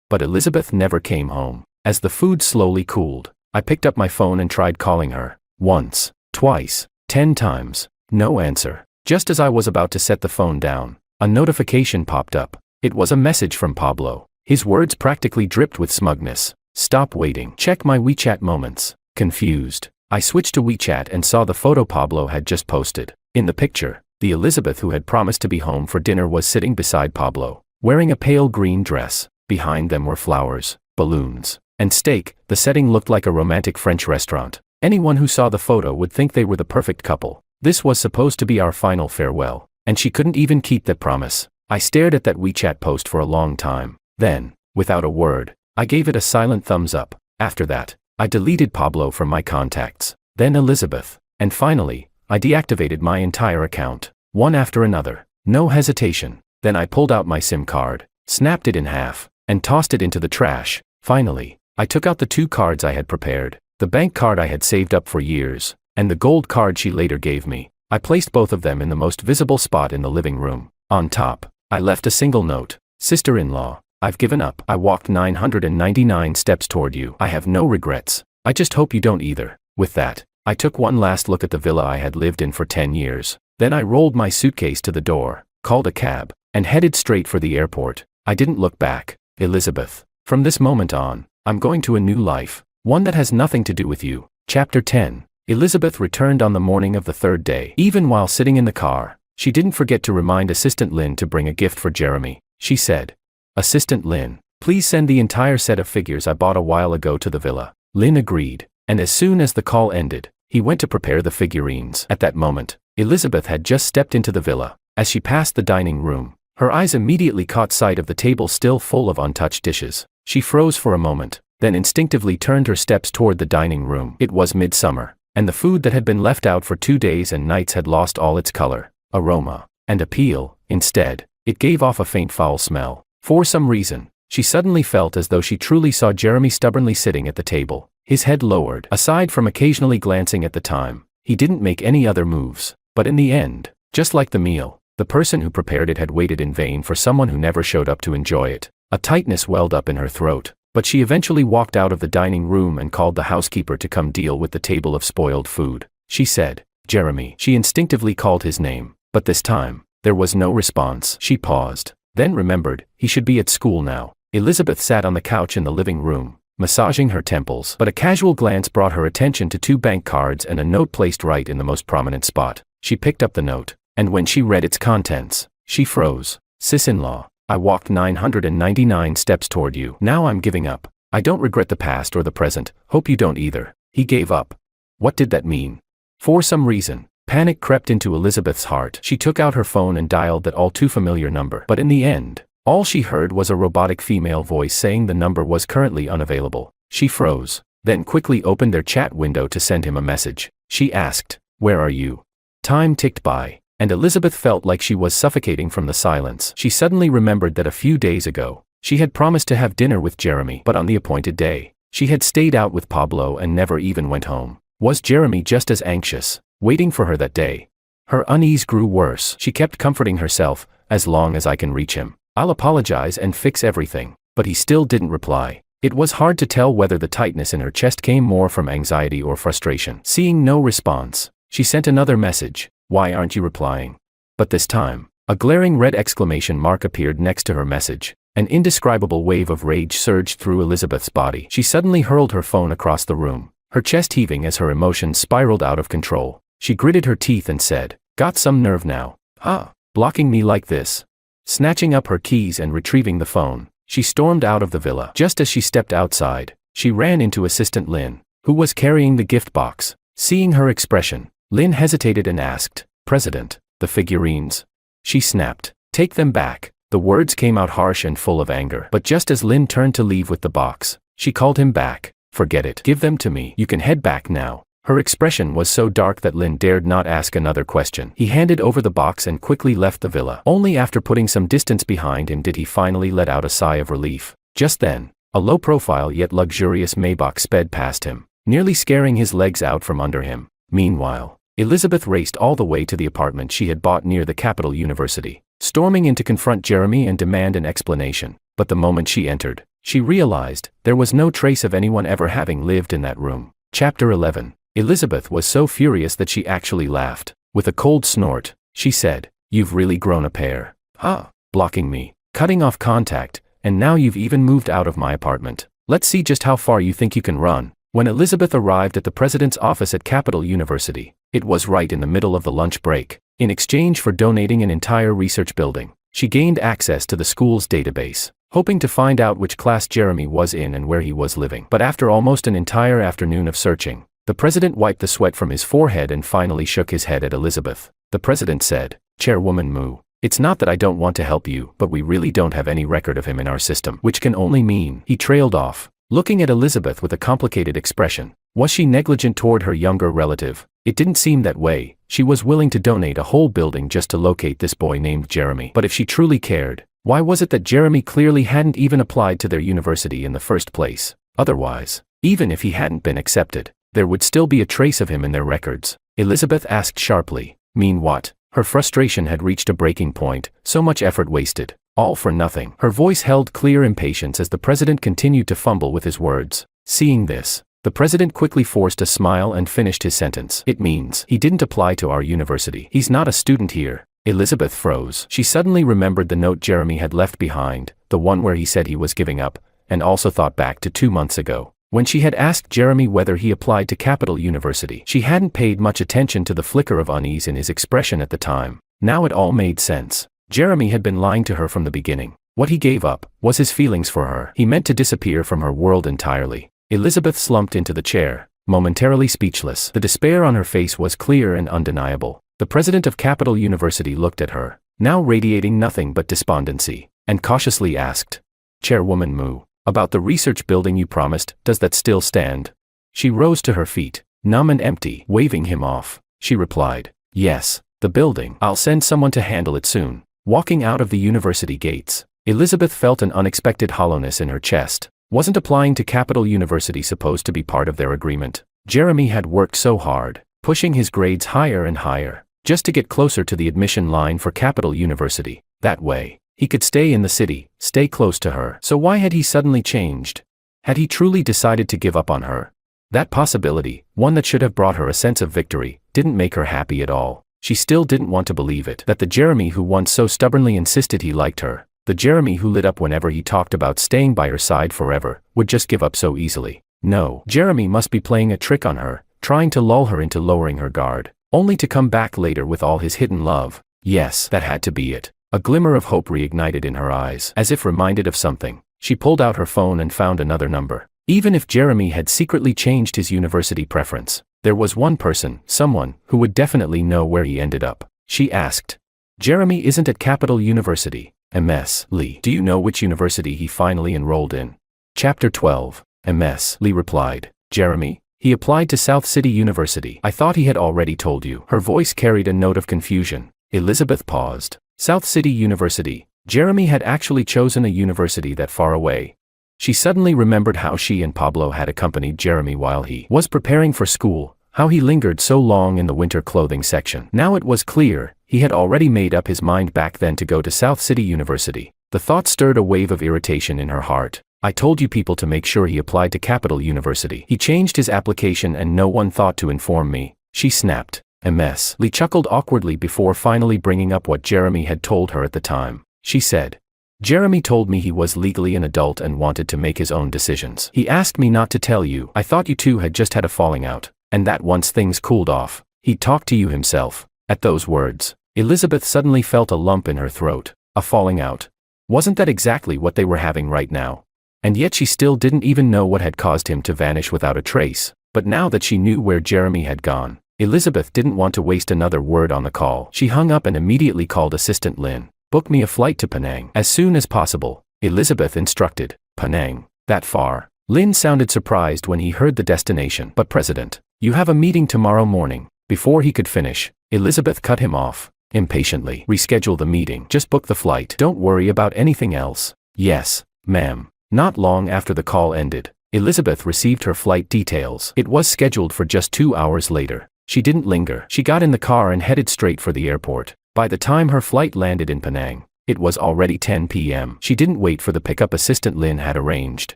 but Elizabeth never came home. As the food slowly cooled, I picked up my phone and tried calling her. Once, twice, 10 times. No answer. Just as I was about to set the phone down, a notification popped up. It was a message from Pablo. His words practically dripped with smugness. "Stop waiting. Check my WeChat moments." Confused, I switched to WeChat and saw the photo Pablo had just posted. In the picture, the Elizabeth who had promised to be home for dinner was sitting beside Pablo, wearing a pale green dress. Behind them were flowers, balloons, and steak. The setting looked like a romantic French restaurant. Anyone who saw the photo would think they were the perfect couple. This was supposed to be our final farewell, and she couldn't even keep that promise. I stared at that WeChat post for a long time. Then, without a word, I gave it a silent thumbs up. After that, I deleted Pablo from my contacts, then Elizabeth, and finally, I deactivated my entire account, one after another. No hesitation. Then I pulled out my SIM card, snapped it in half, and tossed it into the trash. Finally, I took out the 2 cards I had prepared, the bank card I had saved up for years, and the gold card she later gave me. I placed both of them in the most visible spot in the living room. On top, I left a single note. "Sister-in-law, I've given up. I walked 999 steps toward you. I have no regrets. I just hope you don't either." With that, I took one last look at the villa I had lived in for 10 years. Then I rolled my suitcase to the door, called a cab, and headed straight for the airport. I didn't look back. "Elizabeth, from this moment on, I'm going to a new life, one that has nothing to do with you." Chapter 10. Elizabeth returned on the morning of the 3rd day. Even while sitting in the car, she didn't forget to remind Assistant Lynn to bring a gift for Jeremy. She said, "Assistant Lynn, please send the entire set of figures I bought a while ago to the villa." Lynn agreed, and as soon as the call ended, he went to prepare the figurines. At that moment, Elizabeth had just stepped into the villa. As she passed the dining room, her eyes immediately caught sight of the table still full of untouched dishes. She froze for a moment, then instinctively turned her steps toward the dining room. It was midsummer, and the food that had been left out for 2 days and nights had lost all its color, aroma, and appeal. Instead, it gave off a faint foul smell. For some reason, she suddenly felt as though she truly saw Jeremy stubbornly sitting at the table, his head lowered. Aside from occasionally glancing at the time, he didn't make any other moves. But in the end, just like the meal, the person who prepared it had waited in vain for someone who never showed up to enjoy it. A tightness welled up in her throat, but she eventually walked out of the dining room and called the housekeeper to come deal with the table of spoiled food. She said, "Jeremy." She instinctively called his name, but this time, there was no response. She paused, then remembered, he should be at school now. Elizabeth sat on the couch in the living room, massaging her temples, but a casual glance brought her attention to 2 bank cards and a note placed right in the most prominent spot. She picked up the note, and when she read its contents, she froze. "Sis-in-law, I walked 999 steps toward you. Now I'm giving up. I don't regret the past or the present. Hope you don't either." He gave up. What did that mean? For some reason, panic crept into Elizabeth's heart. She took out her phone and dialed that all too familiar number. But in the end, all she heard was a robotic female voice saying the number was currently unavailable. She froze, then quickly opened their chat window to send him a message. She asked, "Where are you?" Time ticked by, and Elizabeth felt like she was suffocating from the silence. She suddenly remembered that a few days ago, she had promised to have dinner with Jeremy, but on the appointed day, she had stayed out with Pablo and never even went home. Was Jeremy just as anxious, waiting for her that day? Her unease grew worse. She kept comforting herself, "As long as I can reach him, I'll apologize and fix everything." But he still didn't reply. It was hard to tell whether the tightness in her chest came more from anxiety or frustration. Seeing no response, she sent another message, "Why aren't you replying?" But this time, a glaring red exclamation mark appeared next to her message. An indescribable wave of rage surged through Elizabeth's body. She suddenly hurled her phone across the room, her chest heaving as her emotions spiraled out of control. She gritted her teeth and said, "Got some nerve now, huh? Blocking me like this?" Snatching up her keys and retrieving the phone, she stormed out of the villa. Just as she stepped outside, she ran into Assistant Lynn, who was carrying the gift box. Seeing her expression, Lynn hesitated and asked, "President, the figurines?" She snapped, "Take them back." The words came out harsh and full of anger. But just as Lynn turned to leave with the box, she called him back. "Forget it. Give them to me. You can head back now." Her expression was so dark that Lynn dared not ask another question. He handed over the box and quickly left the villa. Only after putting some distance behind him did he finally let out a sigh of relief. Just then, a low-profile yet luxurious Maybach sped past him, nearly scaring his legs out from under him. Meanwhile, Elizabeth raced all the way to the apartment she had bought near the Capital University, storming in to confront Jeremy and demand an explanation. But the moment she entered, she realized there was no trace of anyone ever having lived in that room. Chapter 11. Elizabeth was so furious that she actually laughed. With a cold snort, she said, "You've really grown a pair. Huh? Blocking me, cutting off contact, and now you've even moved out of my apartment. Let's see just how far you think you can run." When Elizabeth arrived at the president's office at Capital University, it was right in the middle of the lunch break. In exchange for donating an entire research building, she gained access to the school's database, hoping to find out which class Jeremy was in and where he was living. But after almost an entire afternoon of searching, the president wiped the sweat from his forehead and finally shook his head at Elizabeth. The president said, "Chairwoman Moo, it's not that I don't want to help you, but we really don't have any record of him in our system." Which can only mean, he trailed off, looking at Elizabeth with a complicated expression. Was she negligent toward her younger relative? It didn't seem that way. She was willing to donate a whole building just to locate this boy named Jeremy. But if she truly cared, why was it that Jeremy clearly hadn't even applied to their university in the first place? Otherwise, even if he hadn't been accepted, there would still be a trace of him in their records. Elizabeth asked sharply, "Mean what?" Her frustration had reached a breaking point, so much effort wasted, all for nothing. Her voice held clear impatience as the president continued to fumble with his words. Seeing this, the president quickly forced a smile and finished his sentence. "It means he didn't apply to our university. He's not a student here." Elizabeth froze. She suddenly remembered the note Jeremy had left behind, the one where he said he was giving up, and also thought back to 2 months ago, when she had asked Jeremy whether he applied to Capital University. She hadn't paid much attention to the flicker of unease in his expression at the time. Now it all made sense. Jeremy had been lying to her from the beginning. What he gave up was his feelings for her. He meant to disappear from her world entirely. Elizabeth slumped into the chair, momentarily speechless. The despair on her face was clear and undeniable. The president of Capital University looked at her, now radiating nothing but despondency, and cautiously asked, "Chairwoman Moo, about the research building you promised, does that still stand?" She rose to her feet, numb and empty. Waving him off, she replied, "Yes, the building. I'll send someone to handle it soon." Walking out of the university gates, Elizabeth felt an unexpected hollowness in her chest. Wasn't applying to Capital University supposed to be part of their agreement? Jeremy had worked so hard, pushing his grades higher and higher, just to get closer to the admission line for Capital University. That way, he could stay in the city, stay close to her. So why had he suddenly changed? Had he truly decided to give up on her? That possibility, one that should have brought her a sense of victory, didn't make her happy at all. She still didn't want to believe it. That the Jeremy who once so stubbornly insisted he liked her, the Jeremy who lit up whenever he talked about staying by her side forever, would just give up so easily. No, Jeremy must be playing a trick on her, trying to lull her into lowering her guard, only to come back later with all his hidden love. Yes, that had to be it. A glimmer of hope reignited in her eyes. As if reminded of something, she pulled out her phone and found another number. Even if Jeremy had secretly changed his university preference, there was one person, someone, who would definitely know where he ended up. She asked, "Jeremy isn't at Capital University. Ms. Lee, do you know which university he finally enrolled in?" Chapter 12. Ms. Lee replied, "Jeremy? He applied to South City University. I thought he had already told you." Her voice carried a note of confusion. Elizabeth paused. South City University. Jeremy had actually chosen a university that far away. She suddenly remembered how she and Pablo had accompanied Jeremy while he was preparing for school, how he lingered so long in the winter clothing section. Now it was clear, he had already made up his mind back then to go to South City University. The thought stirred a wave of irritation in her heart. I told you people to make sure he applied to Capital University. He changed his application and no one thought to inform me," she snapped. Ms. Lee chuckled awkwardly before finally bringing up what Jeremy had told her at the time. She said, "Jeremy told me he was legally an adult and wanted to make his own decisions. He asked me not to tell you. I thought you two had just had a falling out, and that once things cooled off, he'd talk to you himself." At those words, Elizabeth suddenly felt a lump in her throat. A falling out? Wasn't that exactly what they were having right now? And yet she still didn't even know what had caused him to vanish without a trace. But now that she knew where Jeremy had gone, Elizabeth didn't want to waste another word on the call. She hung up and immediately called Assistant Lynn. "Book me a flight to Penang as soon as possible," Elizabeth instructed. "Penang? That far?" Lynn sounded surprised when he heard the destination. "But President, you have a meeting tomorrow morning." Before he could finish, Elizabeth cut him off impatiently. "Reschedule the meeting. Just book the flight. Don't worry about anything else." "Yes, ma'am." Not long after the call ended, Elizabeth received her flight details. It was scheduled for just 2 hours later. She didn't linger. She got in the car and headed straight for the airport. By the time her flight landed in Penang, it was already 10 p.m. She didn't wait for the pickup Assistant Lynn had arranged.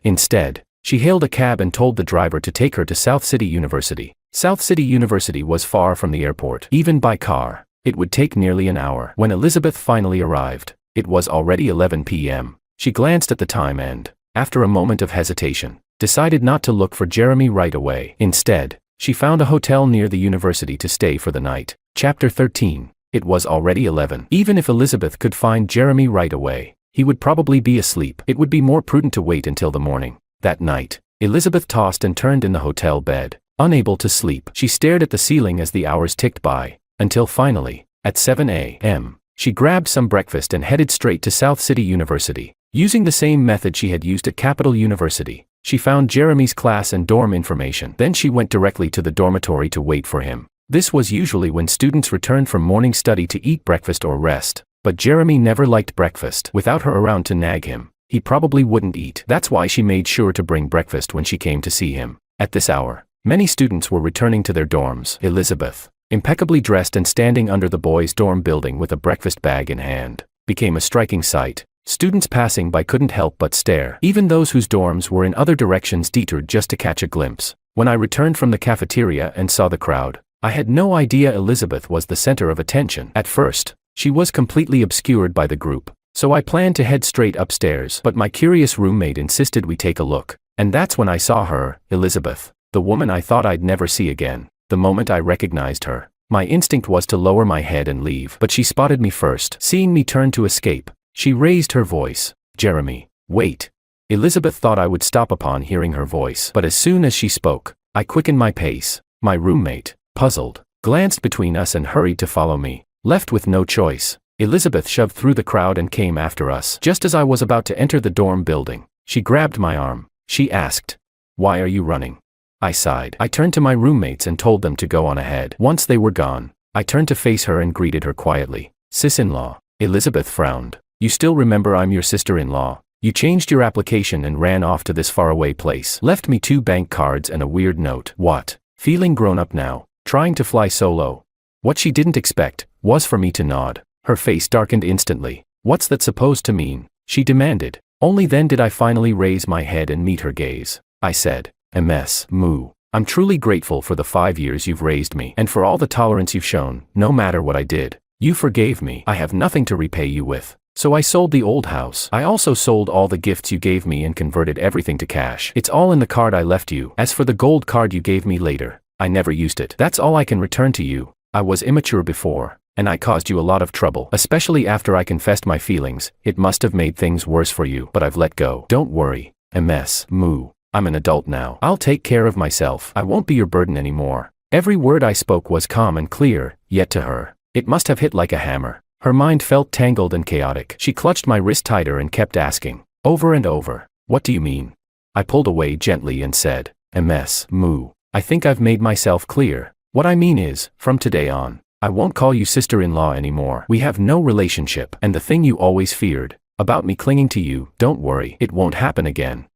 Instead, she hailed a cab and told the driver to take her to South City University. South City University was far from the airport. Even by car, it would take nearly an hour. When Elizabeth finally arrived, it was already 11 p.m. She glanced at the time and, after a moment of hesitation, decided not to look for Jeremy right away. Instead, she found a hotel near the university to stay for the night. Chapter 13. It was already 11. Even if Elizabeth could find Jeremy right away, he would probably be asleep. It would be more prudent to wait until the morning. That night, Elizabeth tossed and turned in the hotel bed. Unable to sleep, she stared at the ceiling as the hours ticked by, until finally, at 7 a.m., she grabbed some breakfast and headed straight to South City University. Using the same method she had used at Capital University, she found Jeremy's class and dorm information. Then she went directly to the dormitory to wait for him. This was usually when students returned from morning study to eat breakfast or rest. But Jeremy never liked breakfast. Without her around to nag him, he probably wouldn't eat. That's why she made sure to bring breakfast when she came to see him. At this hour, many students were returning to their dorms. Elizabeth, impeccably dressed and standing under the boys' dorm building with a breakfast bag in hand, became a striking sight. Students passing by couldn't help but stare. Even those whose dorms were in other directions detoured just to catch a glimpse. When I returned from the cafeteria and saw the crowd, I had no idea Elizabeth was the center of attention. At first, she was completely obscured by the group, so I planned to head straight upstairs. But my curious roommate insisted we take a look. And that's when I saw her, Elizabeth, the woman I thought I'd never see again. The moment I recognized her, my instinct was to lower my head and leave. But she spotted me first. Seeing me turn to escape, she raised her voice. "Jeremy, wait." Elizabeth thought I would stop upon hearing her voice. But as soon as she spoke, I quickened my pace. My roommate, puzzled, glanced between us and hurried to follow me. Left with no choice, Elizabeth shoved through the crowd and came after us. Just as I was about to enter the dorm building, she grabbed my arm. She asked, "Why are you running?" I sighed. I turned to my roommates and told them to go on ahead. Once they were gone, I turned to face her and greeted her quietly. "Sis-in-law." Elizabeth frowned. "You still remember I'm your sister-in-law? You changed your application and ran off to this faraway place. Left me 2 bank cards and a weird note." What? Feeling grown up now, trying to fly solo? What she didn't expect was for me to nod. Her face darkened instantly. "What's that supposed to mean?" she demanded. Only then did I finally raise my head and meet her gaze. I said, "Moo. I'm truly grateful for the 5 years you've raised me and for all the tolerance you've shown. No matter what I did, you forgave me. I have nothing to repay you with. So I sold the old house. I also sold all the gifts you gave me and converted everything to cash. It's all in the card I left you. As for the gold card you gave me later, I never used it. That's all I can return to you. I was immature before, and I caused you a lot of trouble, especially after I confessed my feelings. It must have made things worse for you, but I've let go. Don't worry, Moo. I'm an adult now. I'll take care of myself. I won't be your burden anymore." Every word I spoke was calm and clear, yet to her, it must have hit like a hammer. Her mind felt tangled and chaotic. She clutched my wrist tighter and kept asking, over and over, "What do you mean?" I pulled away gently and said, "Moo. I think I've made myself clear. What I mean is, from today on, I won't call you sister-in-law anymore. We have no relationship. And the thing you always feared, about me clinging to you, don't worry, it won't happen again.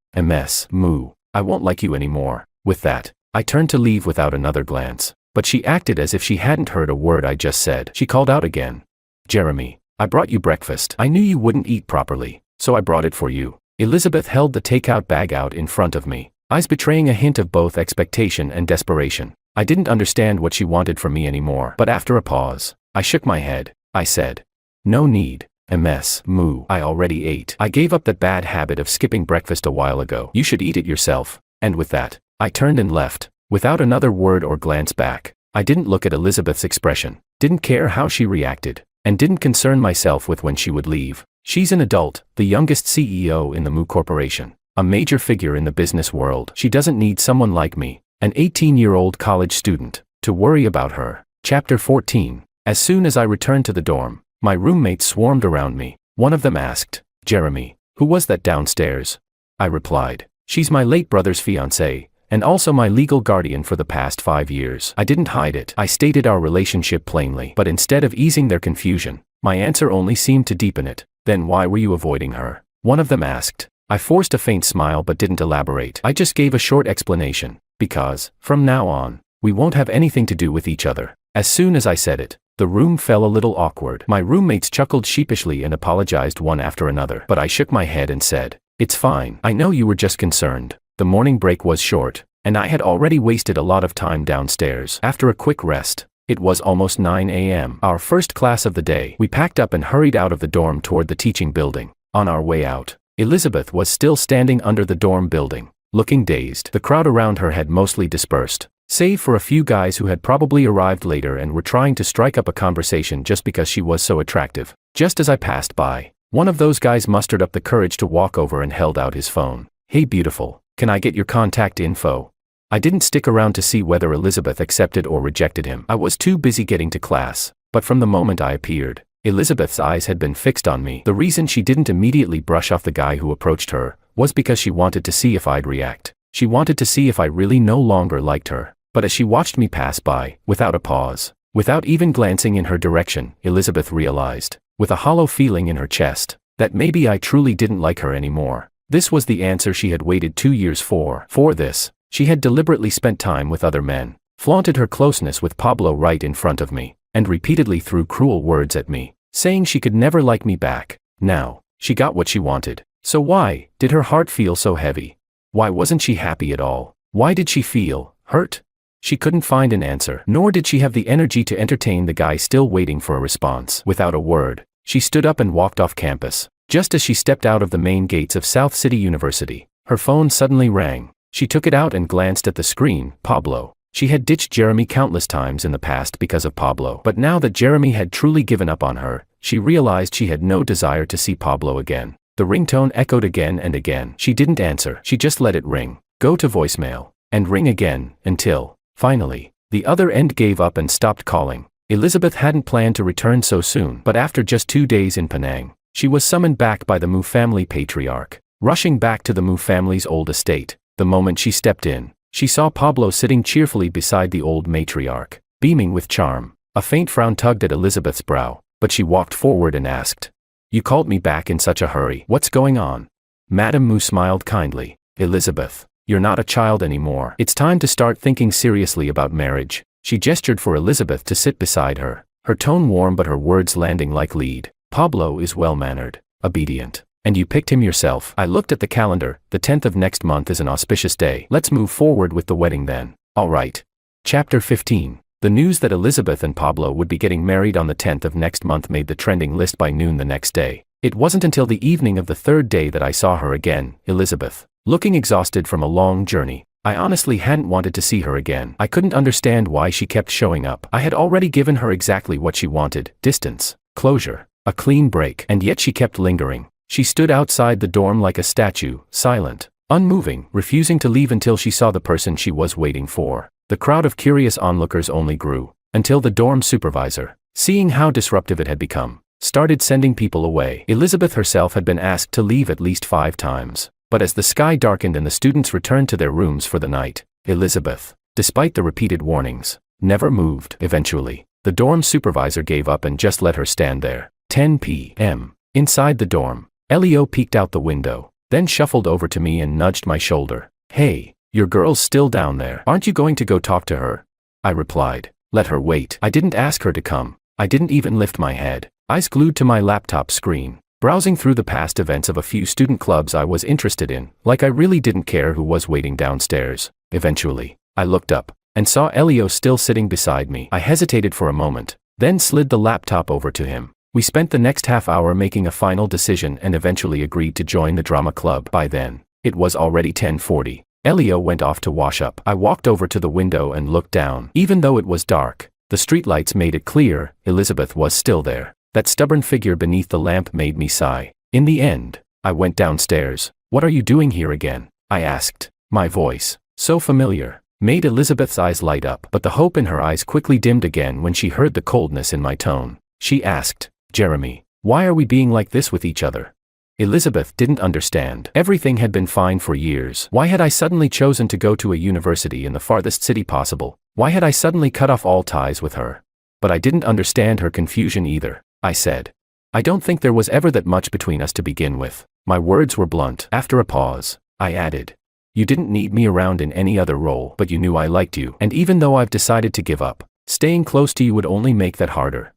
Moo. I won't like you anymore." With that, I turned to leave without another glance. But she acted as if she hadn't heard a word I just said. She called out again, "Jeremy, I brought you breakfast. I knew you wouldn't eat properly, so I brought it for you." Elizabeth held the takeout bag out in front of me, eyes betraying a hint of both expectation and desperation. I didn't understand what she wanted from me anymore, but after a pause, I shook my head. I said, "No need. Moo. I already ate. I gave up that bad habit of skipping breakfast a while ago. You should eat it yourself." And with that, I turned and left, without another word or glance back. I didn't look at Elizabeth's expression, didn't care how she reacted, and didn't concern myself with when she would leave. She's an adult, the youngest CEO in the Moo Corporation, a major figure in the business world. She doesn't need someone like me, an 18-year-old college student, to worry about her. Chapter 14. As soon as I returned to the dorm, my roommates swarmed around me. One of them asked, "Jeremy, who was that downstairs?" I replied, "She's my late brother's fiancé, and also my legal guardian for the past 5 years." I didn't hide it. I stated our relationship plainly, but instead of easing their confusion, my answer only seemed to deepen it. "Then why were you avoiding her?" one of them asked. I forced a faint smile but didn't elaborate. I just gave a short explanation. Because, from now on, we won't have anything to do with each other. As soon as I said it, the room fell a little awkward. My roommates chuckled sheepishly and apologized one after another, but I shook my head and said, "It's fine. I know you were just concerned. The morning break was short, and I had already wasted a lot of time downstairs." After a quick rest, it was almost 9 a.m. Our first class of the day. We packed up and hurried out of the dorm toward the teaching building. On our way out, Elizabeth was still standing under the dorm building, looking dazed. The crowd around her had mostly dispersed, save for a few guys who had probably arrived later and were trying to strike up a conversation just because she was so attractive. Just as I passed by, one of those guys mustered up the courage to walk over and held out his phone. "Hey beautiful, can I get your contact info?" I didn't stick around to see whether Elizabeth accepted or rejected him. I was too busy getting to class, but from the moment I appeared, Elizabeth's eyes had been fixed on me. The reason she didn't immediately brush off the guy who approached her was because she wanted to see if I'd react. She wanted to see if I really no longer liked her. But as she watched me pass by, without a pause, without even glancing in her direction, Elizabeth realized, with a hollow feeling in her chest, that maybe I truly didn't like her anymore. This was the answer she had waited 2 years for. For this, she had deliberately spent time with other men, flaunted her closeness with Pablo right in front of me, and repeatedly threw cruel words at me, saying she could never like me back. Now, she got what she wanted. So why did her heart feel so heavy? Why wasn't she happy at all? Why did she feel hurt? She couldn't find an answer, nor did she have the energy to entertain the guy still waiting for a response. Without a word, she stood up and walked off campus. Just as she stepped out of the main gates of South City University, her phone suddenly rang. She took it out and glanced at the screen. Pablo. She had ditched Jeremy countless times in the past because of Pablo, but now that Jeremy had truly given up on her, she realized she had no desire to see Pablo again. The ringtone echoed again and again. She didn't answer. She just let it ring, go to voicemail, and ring again, until, finally, the other end gave up and stopped calling. Elizabeth hadn't planned to return so soon, but after just 2 days in Penang, she was summoned back by the Moo family patriarch. Rushing back to the Moo family's old estate, the moment she stepped in, she saw Pablo sitting cheerfully beside the old matriarch, beaming with charm. A faint frown tugged at Elizabeth's brow, but she walked forward and asked, "You called me back in such a hurry. What's going on?" Madame Moo smiled kindly. "Elizabeth, you're not a child anymore. It's time to start thinking seriously about marriage." She gestured for Elizabeth to sit beside her, her tone warm but her words landing like lead. "Pablo is well-mannered, obedient. And you picked him yourself." I looked at the calendar. The 10th of next month is an auspicious day. Let's move forward with the wedding then. All right. Chapter 15. The news that Elizabeth and Pablo would be getting married on the 10th of next month made the trending list by noon the next day. It wasn't until the evening of the third day that I saw her again, Elizabeth, looking exhausted from a long journey. I honestly hadn't wanted to see her again. I couldn't understand why she kept showing up. I had already given her exactly what she wanted: distance, closure, a clean break, and yet she kept lingering. She stood outside the dorm like a statue, silent, unmoving, refusing to leave until she saw the person she was waiting for. The crowd of curious onlookers only grew, until the dorm supervisor, seeing how disruptive it had become, started sending people away. Elizabeth herself had been asked to leave at least 5 times, but as the sky darkened and the students returned to their rooms for the night, Elizabeth, despite the repeated warnings, never moved. Eventually, the dorm supervisor gave up and just let her stand there. 10 p.m. Inside the dorm, Leo peeked out the window, then shuffled over to me and nudged my shoulder. "Hey, your girl's still down there. Aren't you going to go talk to her?" I replied, "Let her wait." I didn't ask her to come. I didn't even lift my head, eyes glued to my laptop screen. browsing through the past events of a few student clubs I was interested in, like I really didn't care who was waiting downstairs. Eventually, I looked up and saw Elio still sitting beside me. I hesitated for a moment, then slid the laptop over to him. We spent the next half hour making a final decision and eventually agreed to join the drama club. By then, it was already 10:40. Elio went off to wash up. I walked over to the window and looked down. Even though it was dark, the streetlights made it clear Elizabeth was still there. That stubborn figure beneath the lamp made me sigh. In the end, I went downstairs. "What are you doing here again?" I asked. My voice, so familiar, made Elizabeth's eyes light up, but the hope in her eyes quickly dimmed again when she heard the coldness in my tone. She asked, "Jeremy, why are we being like this with each other?" Elizabeth didn't understand. Everything had been fine for years. Why had I suddenly chosen to go to a university in the farthest city possible? Why had I suddenly cut off all ties with her? But I didn't understand her confusion either. I said, "I don't think there was ever that much between us to begin with." My words were blunt. After a pause, I added, "You didn't need me around in any other role, but you knew I liked you. And even though I've decided to give up, staying close to you would only make that harder.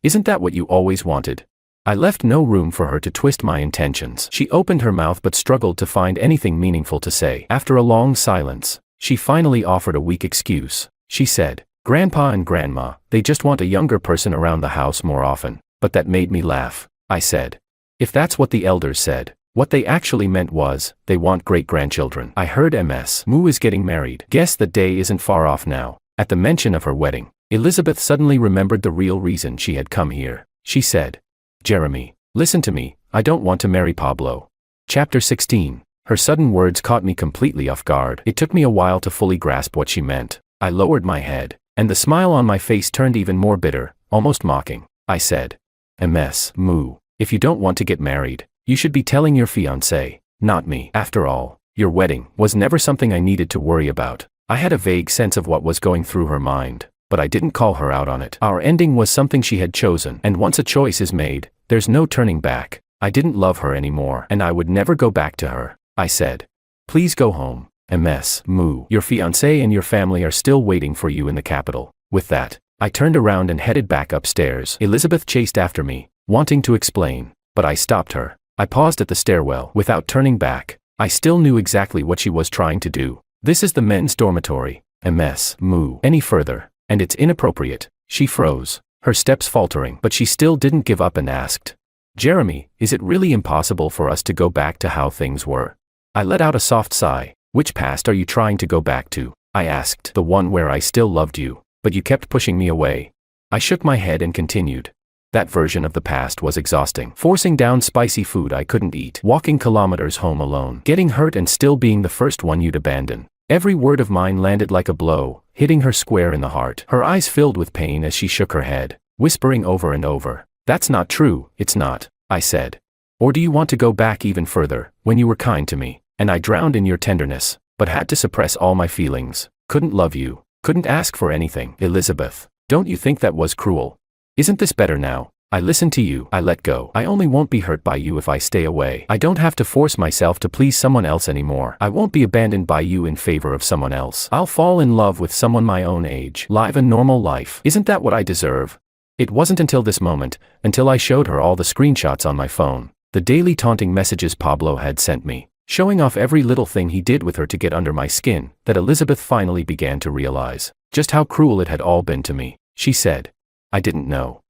Isn't that what you always wanted?" I left no room for her to twist my intentions. She opened her mouth but struggled to find anything meaningful to say. After a long silence, she finally offered a weak excuse. She said, "Grandpa and Grandma, they just want a younger person around the house more often." But that made me laugh. I said, "If that's what the elders said, what they actually meant was, they want great-grandchildren." I heard Ms. Moo is getting married. Guess the day isn't far off now. At the mention of her wedding, Elizabeth suddenly remembered the real reason she had come here. She said, "Jeremy, listen to me, I don't want to marry Pablo." Chapter 16. Her sudden words caught me completely off guard. It took me a while to fully grasp what she meant. I lowered my head, and the smile on my face turned even more bitter, almost mocking. I said, "Ms. Moo, if you don't want to get married, you should be telling your fiancé, not me. After all, your wedding was never something I needed to worry about." I had a vague sense of what was going through her mind, but I didn't call her out on it. Our ending was something she had chosen, and once a choice is made, there's no turning back. I didn't love her anymore, and I would never go back to her. I said, "Please go home, Ms. Moo. Your fiancé and your family are still waiting for you in the capital." With that, I turned around and headed back upstairs. Elizabeth chased after me, wanting to explain, but I stopped her. I paused at the stairwell without turning back. I still knew exactly what she was trying to do. "This is the men's dormitory, Ms. Moo. Any further, and it's inappropriate." She froze, her steps faltering, but she still didn't give up and asked, "Jeremy, is it really impossible for us to go back to how things were?" I let out a soft sigh. "Which past are you trying to go back to?" I asked. "The one where I still loved you, but you kept pushing me away." I shook my head and continued. That version of the past was exhausting. Forcing down spicy food I couldn't eat, walking kilometers home alone, getting hurt and still being the first one you'd abandon. Every word of mine landed like a blow, hitting her square in the heart. Her eyes filled with pain as she shook her head, whispering over and over, "That's not true, it's not," I said. "Or do you want to go back even further, when you were kind to me, and I drowned in your tenderness, but had to suppress all my feelings, couldn't love you, couldn't ask for anything?" Elizabeth, don't you think that was cruel? Isn't this better now? I listened to you, I let go. I only won't be hurt by you if I stay away. I don't have to force myself to please someone else anymore. I won't be abandoned by you in favor of someone else. I'll fall in love with someone my own age, live a normal life. Isn't that what I deserve? It wasn't until this moment, until I showed her all the screenshots on my phone, the daily taunting messages Pablo had sent me, showing off every little thing he did with her to get under my skin, that Elizabeth finally began to realize just how cruel it had all been to me. She said, "I didn't know.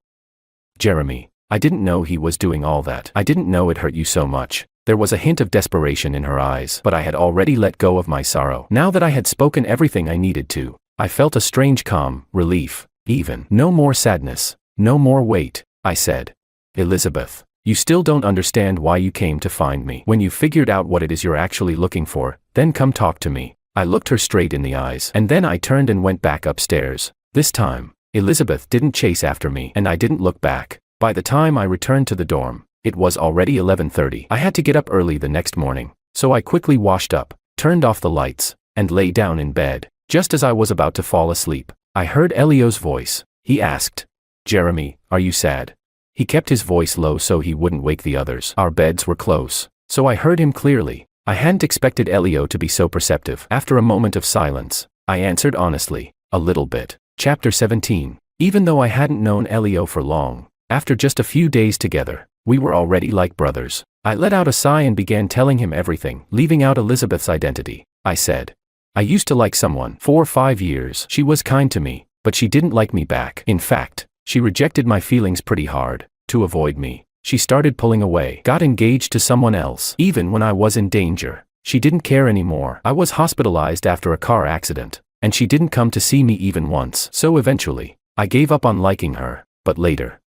Jeremy, I didn't know he was doing all that. I didn't know it hurt you so much." There was a hint of desperation in her eyes, but I had already let go of my sorrow. Now that I had spoken everything I needed to, I felt a strange calm, relief, even. "No more sadness, no more weight," I said. "Elizabeth, you still don't understand why you came to find me. When you figured out what it is you're actually looking for, then come talk to me." I looked her straight in the eyes, and then I turned and went back upstairs. This time, Elizabeth didn't chase after me, and I didn't look back. By the time I returned to the dorm, it was already 11:30. I had to get up early the next morning, so I quickly washed up, turned off the lights, and lay down in bed. Just as I was about to fall asleep, I heard Elio's voice. He asked, "Jeremy, are you sad?" He kept his voice low so he wouldn't wake the others. Our beds were close, so I heard him clearly. I hadn't expected Elio to be so perceptive. After a moment of silence, I answered honestly, "A little bit." Chapter 17. Even though I hadn't known Elio for long, after just a few days together, We were already like brothers. I let out a sigh and began telling him everything, leaving out Elizabeth's identity. I said, I used to like someone. 4 or 5 years. She was kind to me, but she didn't like me back. In fact, she rejected my feelings pretty hard. To avoid me, she started pulling away, got engaged to someone else. Even when I was in danger, she didn't care anymore. I was hospitalized after a car accident, and she didn't come to see me even once. So eventually, I gave up on liking her, but later,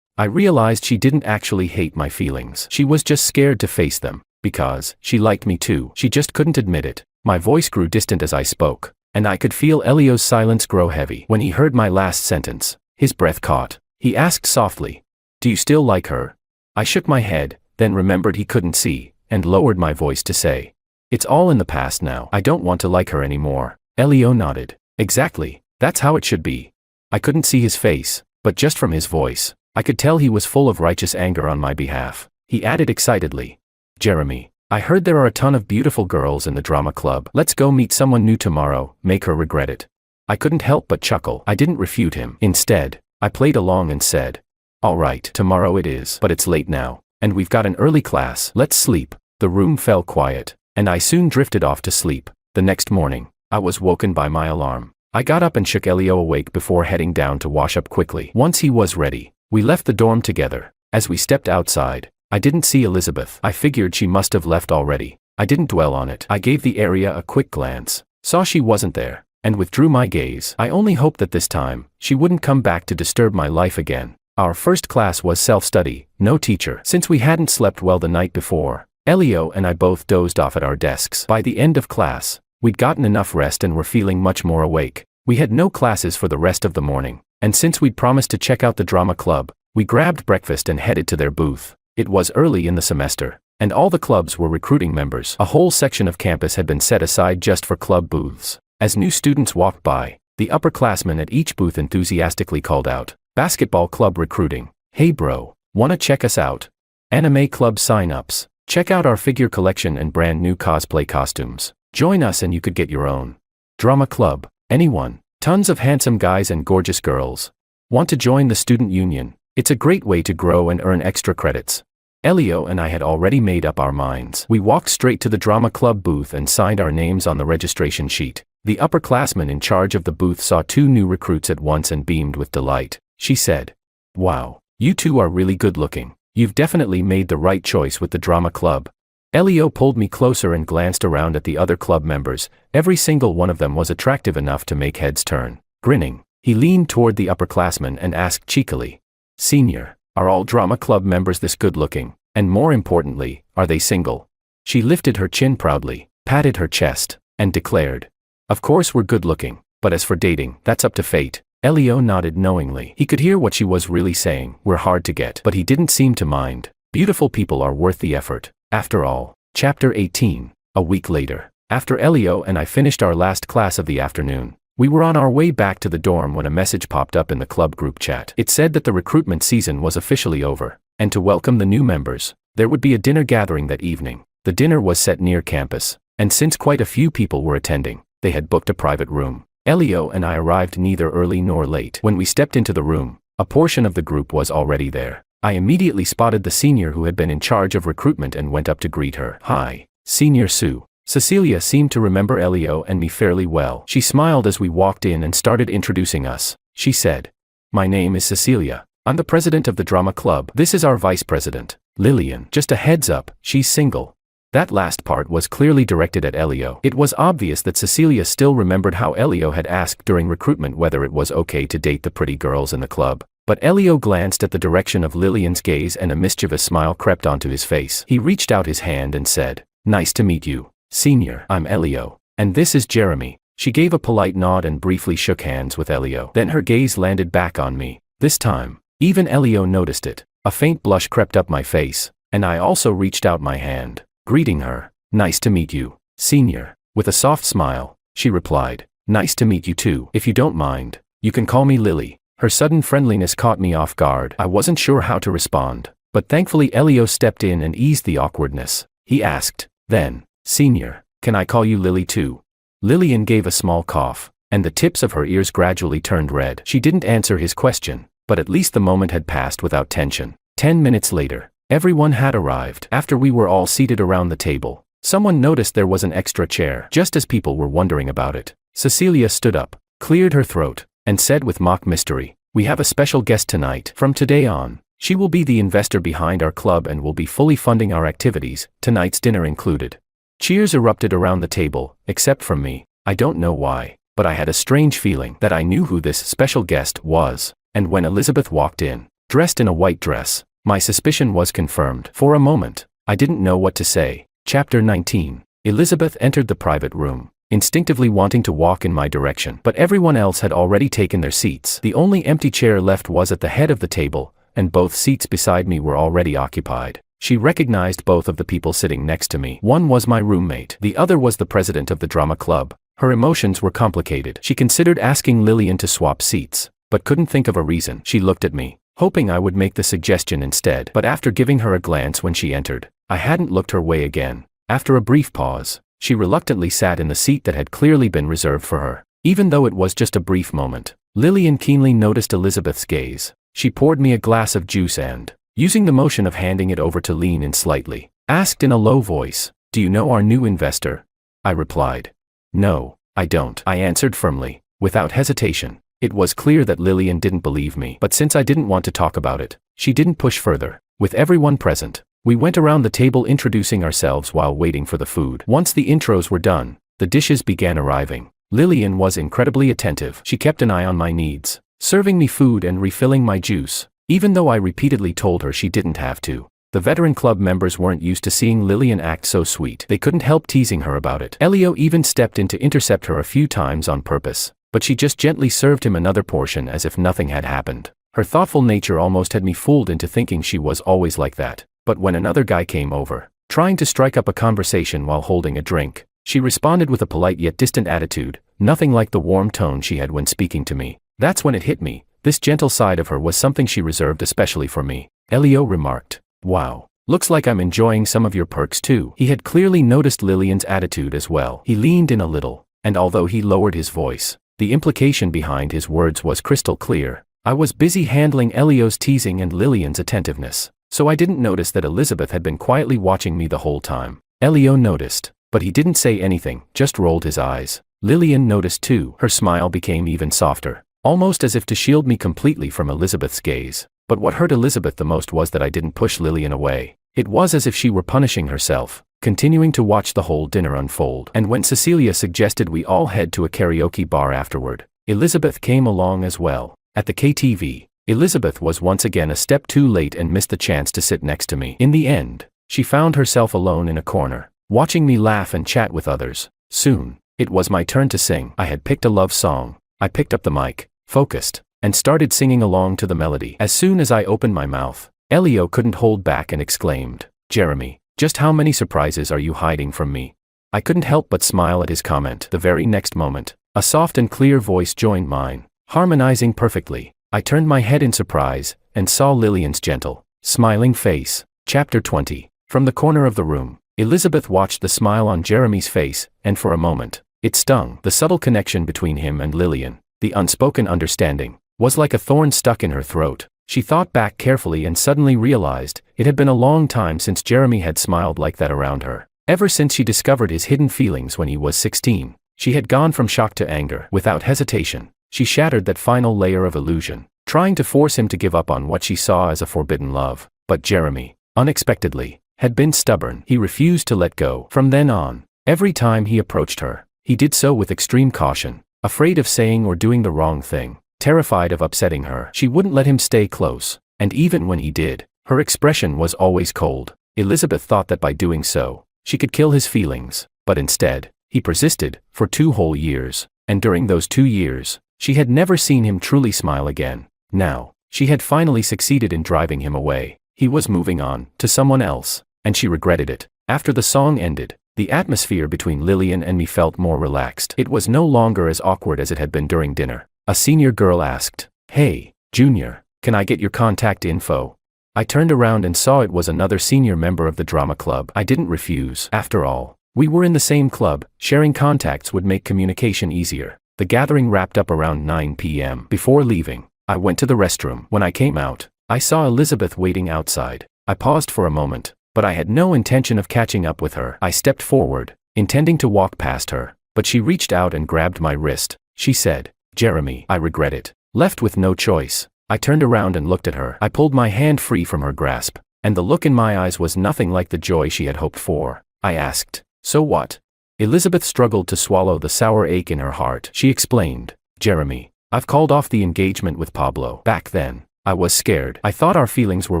I realized she didn't actually hate my feelings. She was just scared to face them, because she liked me too. She just couldn't admit it. My voice grew distant as I spoke, and I could feel Elio's silence grow heavy. When he heard my last sentence, his breath caught. He asked softly, "Do you still like her?" I shook my head, then remembered he couldn't see, and lowered my voice to say, "It's all in the past now. I don't want to like her anymore." Elio nodded. "Exactly, that's how it should be." I couldn't see his face, but just from his voice, I could tell he was full of righteous anger on my behalf. He added excitedly, "Jeremy, I heard there are a ton of beautiful girls in the drama club. Let's go meet someone new tomorrow, make her regret it." I couldn't help but chuckle. I didn't refute him. Instead, I played along and said, "All right, tomorrow it is, but it's late now, and we've got an early class. Let's sleep." The room fell quiet, and I soon drifted off to sleep. The next morning, I was woken by my alarm. I got up and shook Elio awake before heading down to wash up quickly. Once he was ready, we left the dorm together. As we stepped outside, I didn't see Elizabeth. I figured she must have left already. I didn't dwell on it. I gave the area a quick glance, saw she wasn't there, and withdrew my gaze. I only hoped that this time, she wouldn't come back to disturb my life again. Our first class was self-study, no teacher. Since we hadn't slept well the night before, Elio and I both dozed off at our desks. By the end of class, we'd gotten enough rest and were feeling much more awake. We had no classes for the rest of the morning, and since we'd promised to check out the drama club, we grabbed breakfast and headed to their booth. It was early in the semester, and all the clubs were recruiting members. A whole section of campus had been set aside just for club booths. As new students walked by, the upperclassmen at each booth enthusiastically called out, "Basketball club recruiting. Hey bro, wanna check us out? Anime club sign-ups. Check out our figure collection and brand new cosplay costumes. Join us and you could get your own. Drama club. Anyone? Tons of handsome guys and gorgeous girls. Want to join the student union? It's a great way to grow and earn extra credits." Elio and I had already made up our minds. We walked straight to the drama club booth and signed our names on the registration sheet. The upperclassman in charge of the booth saw 2 new recruits at once and beamed with delight. She said, "Wow, you two are really good looking. You've definitely made the right choice with the drama club." Elio pulled me closer and glanced around at the other club members. Every single one of them was attractive enough to make heads turn. Grinning, he leaned toward the upperclassman and asked cheekily, "Senior, are all drama club members this good looking? And more importantly, are they single?" She lifted her chin proudly, patted her chest, and declared, "Of course we're good looking, but as for dating, that's up to fate." Elio nodded knowingly. He could hear what she was really saying. We're hard to get, but he didn't seem to mind. Beautiful people are worth the effort. After all. Chapter 18. A week later, after Elio and I finished our last class of the afternoon, we were on our way back to the dorm when a message popped up in the club group chat. It said that the recruitment season was officially over, and to welcome the new members, there would be a dinner gathering that evening. The dinner was set near campus, and since quite a few people were attending, they had booked a private room. Elio and I arrived neither early nor late. When we stepped into the room, a portion of the group was already there. I immediately spotted the senior who had been in charge of recruitment and went up to greet her. "Hi, Senior Sue." Cecilia seemed to remember Elio and me fairly well. She smiled as we walked in and started introducing us. She said, "My name is Cecilia. I'm the president of the drama club. This is our vice president, Lillian. Just a heads up, she's single." That last part was clearly directed at Elio. It was obvious that Cecilia still remembered how Elio had asked during recruitment whether it was okay to date the pretty girls in the club. But Elio glanced at the direction of Lillian's gaze and a mischievous smile crept onto his face. He reached out his hand and said, "Nice to meet you, Senior. I'm Elio. And this is Jeremy." She gave a polite nod and briefly shook hands with Elio. Then her gaze landed back on me. This time, even Elio noticed it. A faint blush crept up my face, and I also reached out my hand, greeting her. "Nice to meet you, Senior." With a soft smile, she replied, "Nice to meet you too. If you don't mind, you can call me Lily." Her sudden friendliness caught me off guard. I wasn't sure how to respond, but thankfully Elio stepped in and eased the awkwardness. He asked, then, "Senior, can I call you Lily too?" Lillian gave a small cough, and the tips of her ears gradually turned red. She didn't answer his question, but at least the moment had passed without tension. 10 minutes later, everyone had arrived. After we were all seated around the table, someone noticed there was an extra chair. Just as people were wondering about it, Cecilia stood up, cleared her throat, and said with mock mystery, "We have a special guest tonight. From today on, she will be the investor behind our club and will be fully funding our activities, tonight's dinner included." Cheers erupted around the table, except from me. I don't know why, but I had a strange feeling that I knew who this special guest was. And when Elizabeth walked in, dressed in a white dress, my suspicion was confirmed. For a moment, I didn't know what to say. Chapter 19. Elizabeth entered the private room, instinctively wanting to walk in my direction, but everyone else had already taken their seats. The only empty chair left was at the head of the table, and both seats beside me were already occupied. She recognized both of the people sitting next to me. One was my roommate. The other was the president of the drama club. Her emotions were complicated. She considered asking Lillian to swap seats, but couldn't think of a reason. She looked at me, hoping I would make the suggestion instead. But after giving her a glance when she entered, I hadn't looked her way again. After a brief pause, she reluctantly sat in the seat that had clearly been reserved for her. Even though it was just a brief moment, Lillian keenly noticed Elizabeth's gaze. She poured me a glass of juice and, using the motion of handing it over to lean in slightly, asked in a low voice, "Do you know our new investor?" I replied, "No, I don't," I answered firmly, without hesitation. It was clear that Lillian didn't believe me, but since I didn't want to talk about it, she didn't push further. With everyone present, we went around the table introducing ourselves while waiting for the food. Once the intros were done, the dishes began arriving. Lillian was incredibly attentive. She kept an eye on my needs, serving me food and refilling my juice, even though I repeatedly told her she didn't have to. The veteran club members weren't used to seeing Lillian act so sweet. They couldn't help teasing her about it. Elio even stepped in to intercept her a few times on purpose, but she just gently served him another portion as if nothing had happened. Her thoughtful nature almost had me fooled into thinking she was always like that. But when another guy came over, trying to strike up a conversation while holding a drink, she responded with a polite yet distant attitude, nothing like the warm tone she had when speaking to me. That's when it hit me. This gentle side of her was something she reserved especially for me. Elio remarked, "Wow, looks like I'm enjoying some of your perks too." He had clearly noticed Lillian's attitude as well. He leaned in a little, and although he lowered his voice, the implication behind his words was crystal clear. I was busy handling Elio's teasing and Lillian's attentiveness, so I didn't notice that Elizabeth had been quietly watching me the whole time. Elio noticed, but he didn't say anything, just rolled his eyes. Lillian noticed too. Her smile became even softer, almost as if to shield me completely from Elizabeth's gaze. But what hurt Elizabeth the most was that I didn't push Lillian away. It was as if she were punishing herself, continuing to watch the whole dinner unfold. And when Cecilia suggested we all head to a karaoke bar afterward, Elizabeth came along as well. At the KTV, Elizabeth was once again a step too late and missed the chance to sit next to me. In the end, she found herself alone in a corner, watching me laugh and chat with others. Soon, it was my turn to sing. I had picked a love song. I picked up the mic, focused, and started singing along to the melody. As soon as I opened my mouth, Elio couldn't hold back and exclaimed, "Jeremy, just how many surprises are you hiding from me?" I couldn't help but smile at his comment. The very next moment, a soft and clear voice joined mine, harmonizing perfectly. I turned my head in surprise, and saw Lillian's gentle, smiling face. Chapter 20. From the corner of the room, Elizabeth watched the smile on Jeremy's face, and for a moment, it stung. The subtle connection between him and Lillian, the unspoken understanding, was like a thorn stuck in her throat. She thought back carefully and suddenly realized it had been a long time since Jeremy had smiled like that around her. Ever since she discovered his hidden feelings when he was 16, she had gone from shock to anger. Without hesitation, she shattered that final layer of illusion, trying to force him to give up on what she saw as a forbidden love. But Jeremy, unexpectedly, had been stubborn. He refused to let go. From then on, every time he approached her, he did so with extreme caution, afraid of saying or doing the wrong thing, terrified of upsetting her. She wouldn't let him stay close, and even when he did, her expression was always cold. Elizabeth thought that by doing so, she could kill his feelings, but instead, he persisted, for 2 whole years, and during those 2 years, she had never seen him truly smile again. Now, she had finally succeeded in driving him away. He was moving on, to someone else, and she regretted it. After the song ended, the atmosphere between Lillian and me felt more relaxed. It was no longer as awkward as it had been during dinner. A senior girl asked, "Hey, Junior, can I get your contact info?" I turned around and saw it was another senior member of the drama club. I didn't refuse. After all, we were in the same club. Sharing contacts would make communication easier. The gathering wrapped up around 9 p.m. Before leaving, I went to the restroom. When I came out, I saw Elizabeth waiting outside. I paused for a moment, but I had no intention of catching up with her. I stepped forward, intending to walk past her, but she reached out and grabbed my wrist. She said, "Jeremy, I regret it." Left with no choice, I turned around and looked at her. I pulled my hand free from her grasp, and the look in my eyes was nothing like the joy she had hoped for. I asked, "So what?" Elizabeth struggled to swallow the sour ache in her heart. She explained, "Jeremy, I've called off the engagement with Pablo. Back then, I was scared. I thought our feelings were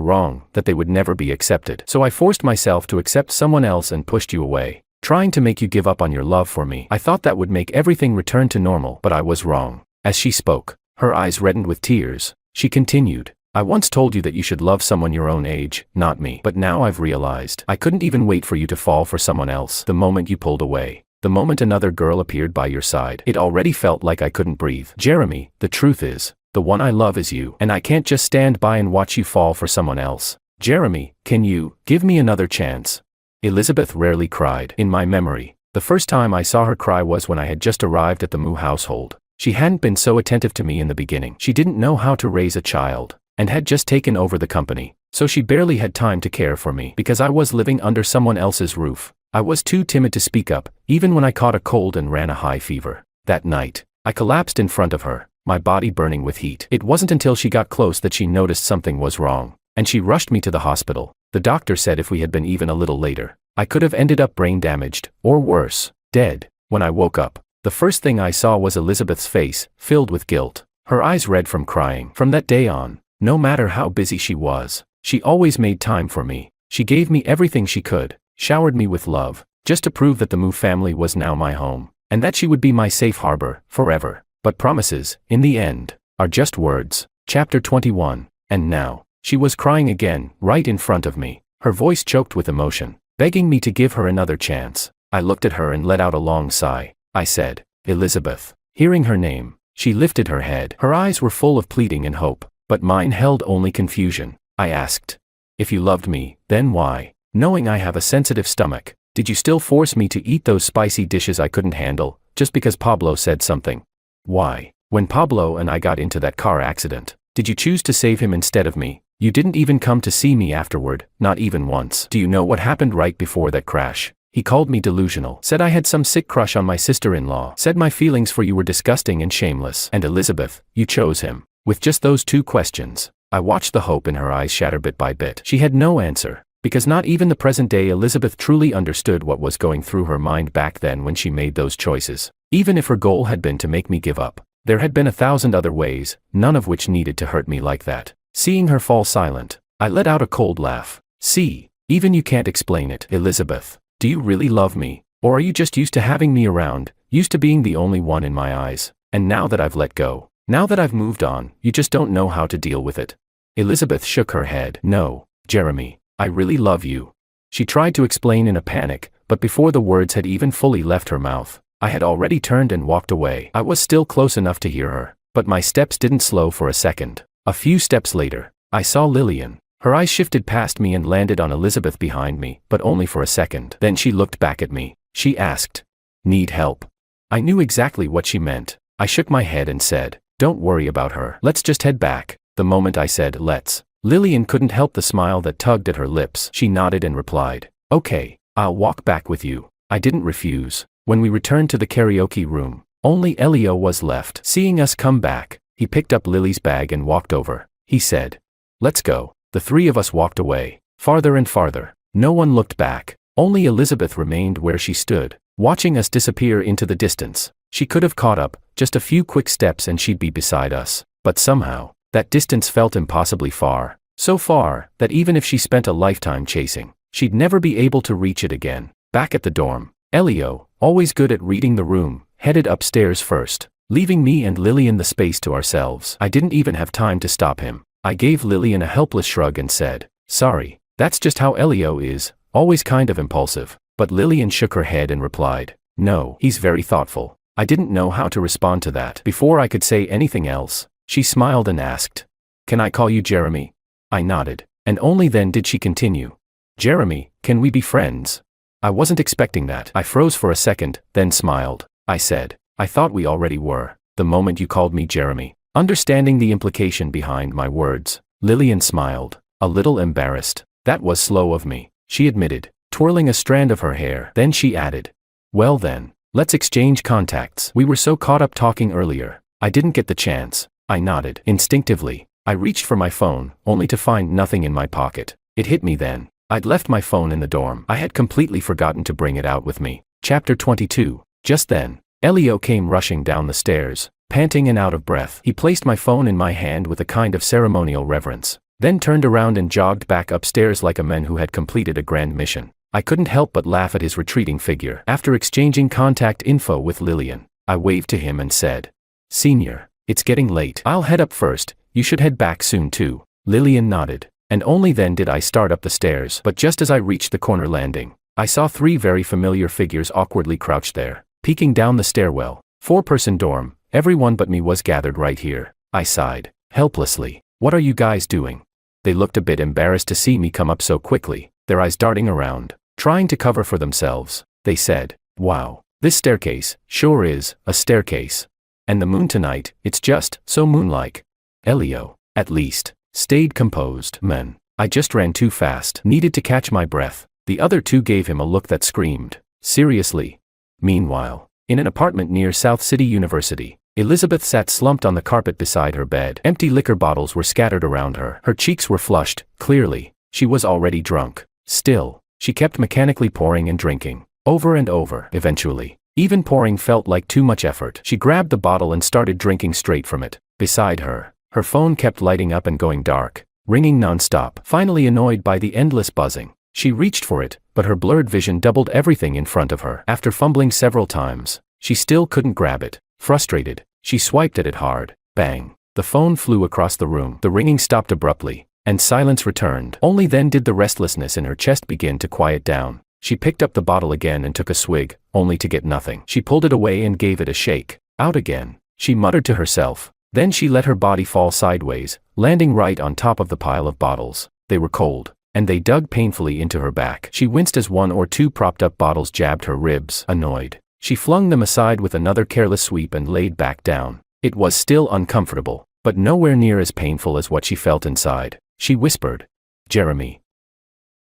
wrong, that they would never be accepted. So I forced myself to accept someone else and pushed you away, trying to make you give up on your love for me. I thought that would make everything return to normal, but I was wrong." As she spoke, her eyes reddened with tears. She continued, "I once told you that you should love someone your own age, not me. But now I've realized I couldn't even wait for you to fall for someone else. The moment you pulled away, the moment another girl appeared by your side, it already felt like I couldn't breathe. Jeremy, the truth is, the one I love is you, and I can't just stand by and watch you fall for someone else. Jeremy, can you give me another chance?" Elizabeth rarely cried. In my memory, the first time I saw her cry was when I had just arrived at the Moo household. She hadn't been so attentive to me in the beginning. She didn't know how to raise a child, and had just taken over the company, so she barely had time to care for me because I was living under someone else's roof. I was too timid to speak up, even when I caught a cold and ran a high fever. That night, I collapsed in front of her, my body burning with heat. It wasn't until she got close that she noticed something was wrong, and she rushed me to the hospital. The doctor said if we had been even a little later, I could have ended up brain damaged, or worse, dead. When I woke up, the first thing I saw was Elizabeth's face, filled with guilt, her eyes red from crying. From that day on, no matter how busy she was, she always made time for me. She gave me everything she could, showered me with love, just to prove that the Moo family was now my home, and that she would be my safe harbor, forever. But promises, in the end, are just words. Chapter 21. And now, she was crying again, right in front of me, her voice choked with emotion, begging me to give her another chance. I looked at her and let out a long sigh. I said, "Elizabeth." Hearing her name, she lifted her head. Her eyes were full of pleading and hope, but mine held only confusion. I asked, "If you loved me, then why, knowing I have a sensitive stomach, did you still force me to eat those spicy dishes I couldn't handle, just because Pablo said something? Why, when Pablo and I got into that car accident, did you choose to save him instead of me? You didn't even come to see me afterward, not even once. Do you know what happened right before that crash? He called me delusional, said I had some sick crush on my sister-in-law, said my feelings for you were disgusting and shameless. And Elizabeth, you chose him." With just those two questions, I watched the hope in her eyes shatter bit by bit. She had no answer, because not even the present-day Elizabeth truly understood what was going through her mind back then when she made those choices. Even if her goal had been to make me give up, there had been 1,000 other ways, none of which needed to hurt me like that. Seeing her fall silent, I let out a cold laugh. "See, even you can't explain it. Elizabeth, do you really love me, or are you just used to having me around, used to being the only one in my eyes, and now that I've let go, now that I've moved on, you just don't know how to deal with it?" Elizabeth shook her head. "No, Jeremy, I really love you." She tried to explain in a panic, but before the words had even fully left her mouth, I had already turned and walked away. I was still close enough to hear her, but my steps didn't slow for a second. A few steps later, I saw Lillian. Her eyes shifted past me and landed on Elizabeth behind me, but only for a second. Then she looked back at me. She asked, "Need help?" I knew exactly what she meant. I shook my head and said, "Don't worry about her. Let's just head back." The moment I said let's, Lillian couldn't help the smile that tugged at her lips. She nodded and replied, "Okay, I'll walk back with you." I didn't refuse. When we returned to the karaoke room, only Elio was left. Seeing us come back, he picked up Lily's bag and walked over. He said, "Let's go." The three of us walked away, farther and farther. No one looked back. Only Elizabeth remained where she stood, watching us disappear into the distance. She could have caught up, just a few quick steps and she'd be beside us. But somehow, that distance felt impossibly far. So far, that even if she spent a lifetime chasing, she'd never be able to reach it again. Back at the dorm, Elio, always good at reading the room, headed upstairs first, leaving me and Lillian the space to ourselves. I didn't even have time to stop him. I gave Lillian a helpless shrug and said, "Sorry, that's just how Elio is, always kind of impulsive." But Lillian shook her head and replied, "No, he's very thoughtful." I didn't know how to respond to that. Before I could say anything else, she smiled and asked, "Can I call you Jeremy?" I nodded, and only then did she continue, "Jeremy, can we be friends?" I wasn't expecting that. I froze for a second, then smiled. I said, "I thought we already were, the moment you called me Jeremy." Understanding the implication behind my words, Lillian smiled, a little embarrassed. That was slow of me, she admitted, twirling a strand of her hair. Then she added, well then, let's exchange contacts. We were so caught up talking earlier, I didn't get the chance. I nodded. Instinctively, I reached for my phone, only to find nothing in my pocket. It hit me then. I'd left my phone in the dorm. I had completely forgotten to bring it out with me. Chapter 22. Just then, Elio came rushing down the stairs, panting and out of breath. He placed my phone in my hand with a kind of ceremonial reverence, then turned around and jogged back upstairs like a man who had completed a grand mission. I couldn't help but laugh at his retreating figure. After exchanging contact info with Lillian, I waved to him and said, Senior, it's getting late. I'll head up first. You should head back soon too. Lillian nodded, and only then did I start up the stairs. But just as I reached the corner landing, I saw 3 very familiar figures awkwardly crouched there, peeking down the stairwell. 4-person dorm, everyone but me was gathered right here. I sighed, helplessly. What are you guys doing? They looked a bit embarrassed to see me come up so quickly, their eyes darting around, trying to cover for themselves. They said, wow, this staircase sure is a staircase. And the moon tonight, it's just so moon-like. Elio, at least, stayed composed. Man, I just ran too fast, needed to catch my breath. The other 2 gave him a look that screamed, seriously. Meanwhile, in an apartment near South City University, Elizabeth sat slumped on the carpet beside her bed. Empty liquor bottles were scattered around her. Her cheeks were flushed, clearly. She was already drunk. Still, she kept mechanically pouring and drinking, over and over. Eventually, even pouring felt like too much effort. She grabbed the bottle and started drinking straight from it. Beside her, her phone kept lighting up and going dark, ringing non-stop. Finally, annoyed by the endless buzzing, she reached for it, but her blurred vision doubled everything in front of her. After fumbling several times, she still couldn't grab it. Frustrated, she swiped at it hard. Bang! The phone flew across the room. The ringing stopped abruptly, and silence returned. Only then did the restlessness in her chest begin to quiet down. She picked up the bottle again and took a swig, only to get nothing. She pulled it away and gave it a shake. Out again, she muttered to herself. Then she let her body fall sideways, landing right on top of the pile of bottles. They were cold, and they dug painfully into her back. She winced as 1 or 2 propped-up bottles jabbed her ribs. Annoyed, she flung them aside with another careless sweep and laid back down. It was still uncomfortable, but nowhere near as painful as what she felt inside. She whispered, Jeremy,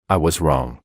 I was wrong.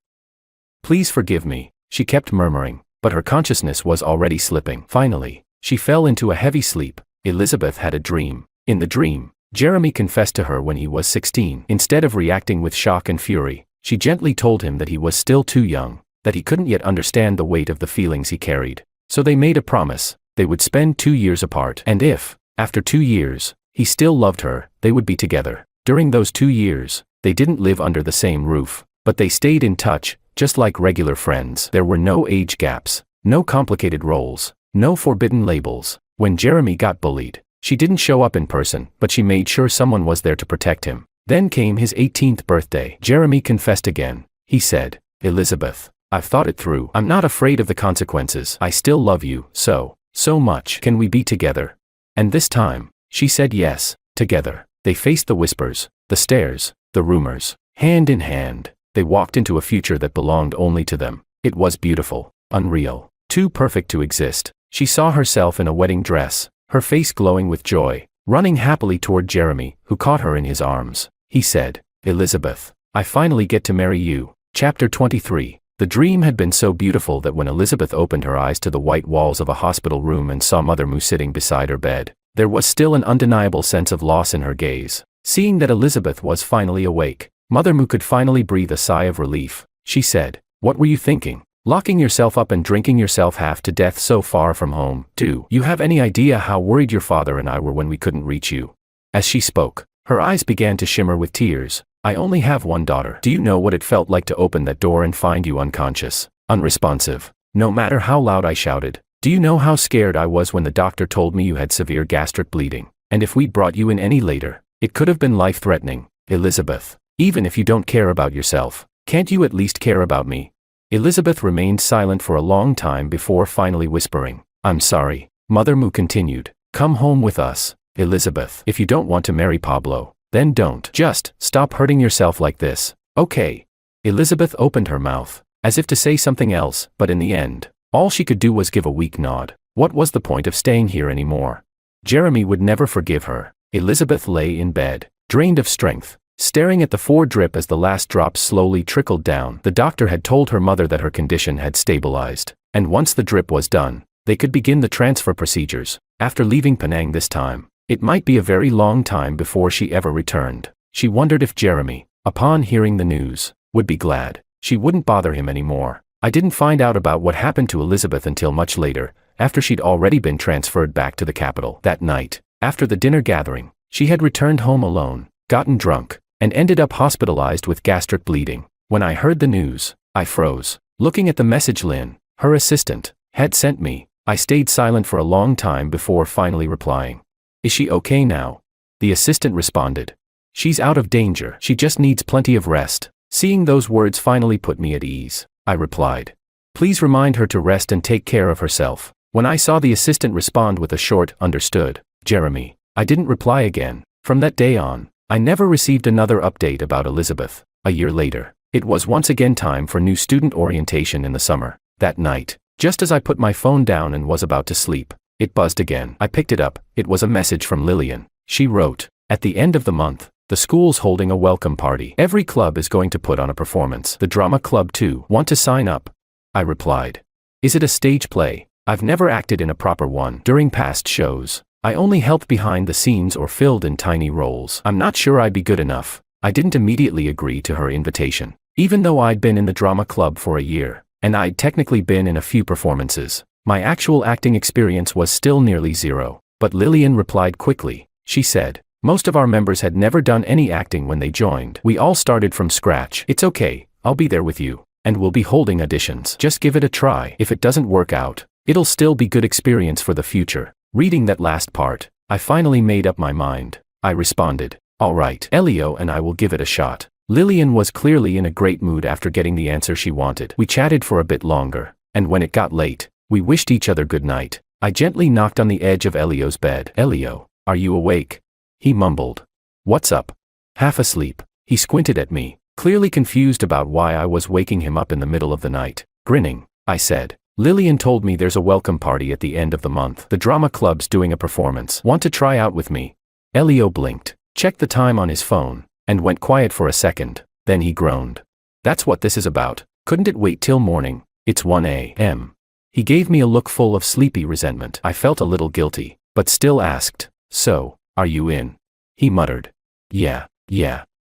Please forgive me, she kept murmuring, but her consciousness was already slipping. Finally, she fell into a heavy sleep. Elizabeth had a dream. In the dream, Jeremy confessed to her when he was 16. Instead of reacting with shock and fury, she gently told him that he was still too young, that he couldn't yet understand the weight of the feelings he carried. So they made a promise. They would spend 2 years apart. And if, after 2 years, he still loved her, they would be together. During those 2 years, they didn't live under the same roof, but they stayed in touch, just like regular friends. There were no age gaps, no complicated roles, no forbidden labels. When Jeremy got bullied, she didn't show up in person, but she made sure someone was there to protect him. Then came his 18th birthday. Jeremy confessed again. He said, Elizabeth, I've thought it through. I'm not afraid of the consequences. I still love you so much. Can we be together? And this time, she said yes. Together, they faced the whispers, the stares, the rumors. Hand in hand, they walked into a future that belonged only to them. It was beautiful, unreal, too perfect to exist. She saw herself in a wedding dress, her face glowing with joy, running happily toward Jeremy, who caught her in his arms. He said, Elizabeth, I finally get to marry you. Chapter 23. The dream had been so beautiful that when Elizabeth opened her eyes to the white walls of a hospital room and saw Mother Moo sitting beside her bed, there was still an undeniable sense of loss in her gaze. Seeing that Elizabeth was finally awake, Mother Moo could finally breathe a sigh of relief. She said, What were you thinking? Locking yourself up and drinking yourself half to death so far from home. Do you have any idea how worried your father and I were when we couldn't reach you? As she spoke, her eyes began to shimmer with tears. I only have one daughter. Do you know what it felt like to open that door and find you unconscious, unresponsive, no matter how loud I shouted? Do you know how scared I was when the doctor told me you had severe gastric bleeding, and if we'd brought you in any later, it could have been life-threatening? Elizabeth, even if you don't care about yourself, can't you at least care about me? Elizabeth remained silent for a long time before finally whispering, I'm sorry. Mother Moo continued, Come home with us, Elizabeth. If you don't want to marry Pablo, then don't. Just stop hurting yourself like this, okay? Elizabeth opened her mouth, as if to say something else, but in the end, all she could do was give a weak nod. What was the point of staying here anymore? Jeremy would never forgive her. Elizabeth lay in bed, drained of strength, Staring at the 4 drip as the last drops slowly trickled down, the doctor had told her mother that her condition had stabilized, and once the drip was done, they could begin the transfer procedures. After leaving Penang this time, it might be a very long time before she ever returned. She wondered if Jeremy, upon hearing the news, would be glad. She wouldn't bother him anymore. I didn't find out about what happened to Elizabeth until much later, after she'd already been transferred back to the capital. That night, after the dinner gathering, she had returned home alone, gotten drunk, and ended up hospitalized with gastric bleeding. When I heard the news, I froze. Looking at the message Lynn, her assistant, had sent me, I stayed silent for a long time before finally replying. "Is she okay now?" The assistant responded. "She's out of danger. She just needs plenty of rest." Seeing those words finally put me at ease, I replied, "Please remind her to rest and take care of herself." When I saw the assistant respond with a short, "Understood, Jeremy," I didn't reply again. From that day on, I never received another update about Elizabeth. A year later, it was once again time for new student orientation in the summer. That night, just as I put my phone down and was about to sleep, it buzzed again. I picked it up. It was a message from Lillian. She wrote, "At the end of the month, the school's holding a welcome party. Every club is going to put on a performance. The drama club too. Want to sign up?" I replied, "Is it a stage play? I've never acted in a proper one. During past shows, I only helped behind the scenes or filled in tiny roles. I'm not sure I'd be good enough." I didn't immediately agree to her invitation, even though I'd been in the drama club for a year, and I'd technically been in a few performances. My actual acting experience was still nearly zero. But Lillian replied quickly. She said, "Most of our members had never done any acting when they joined. We all started from scratch. It's okay, I'll be there with you, and we'll be holding auditions. Just give it a try. If it doesn't work out, it'll still be good experience for the future." Reading that last part, I finally made up my mind. I responded, "All right, Elio and I will give it a shot." Lillian was clearly in a great mood after getting the answer she wanted. We chatted for a bit longer, and when it got late, we wished each other good night. I gently knocked on the edge of Elio's bed. "Elio, are you awake?" He mumbled. "What's up?" "Half asleep." He squinted at me, clearly confused about why I was waking him up in the middle of the night. Grinning, I said, "Lillian told me there's a welcome party at the end of the month. The drama club's doing a performance. Want to try out with me?" Elio blinked, checked the time on his phone, and went quiet for a second. Then he groaned. "That's what this is about. Couldn't it wait till morning? It's 1 a.m. He gave me a look full of sleepy resentment. I felt a little guilty, but still asked, "So, are you in?" He muttered, Yeah,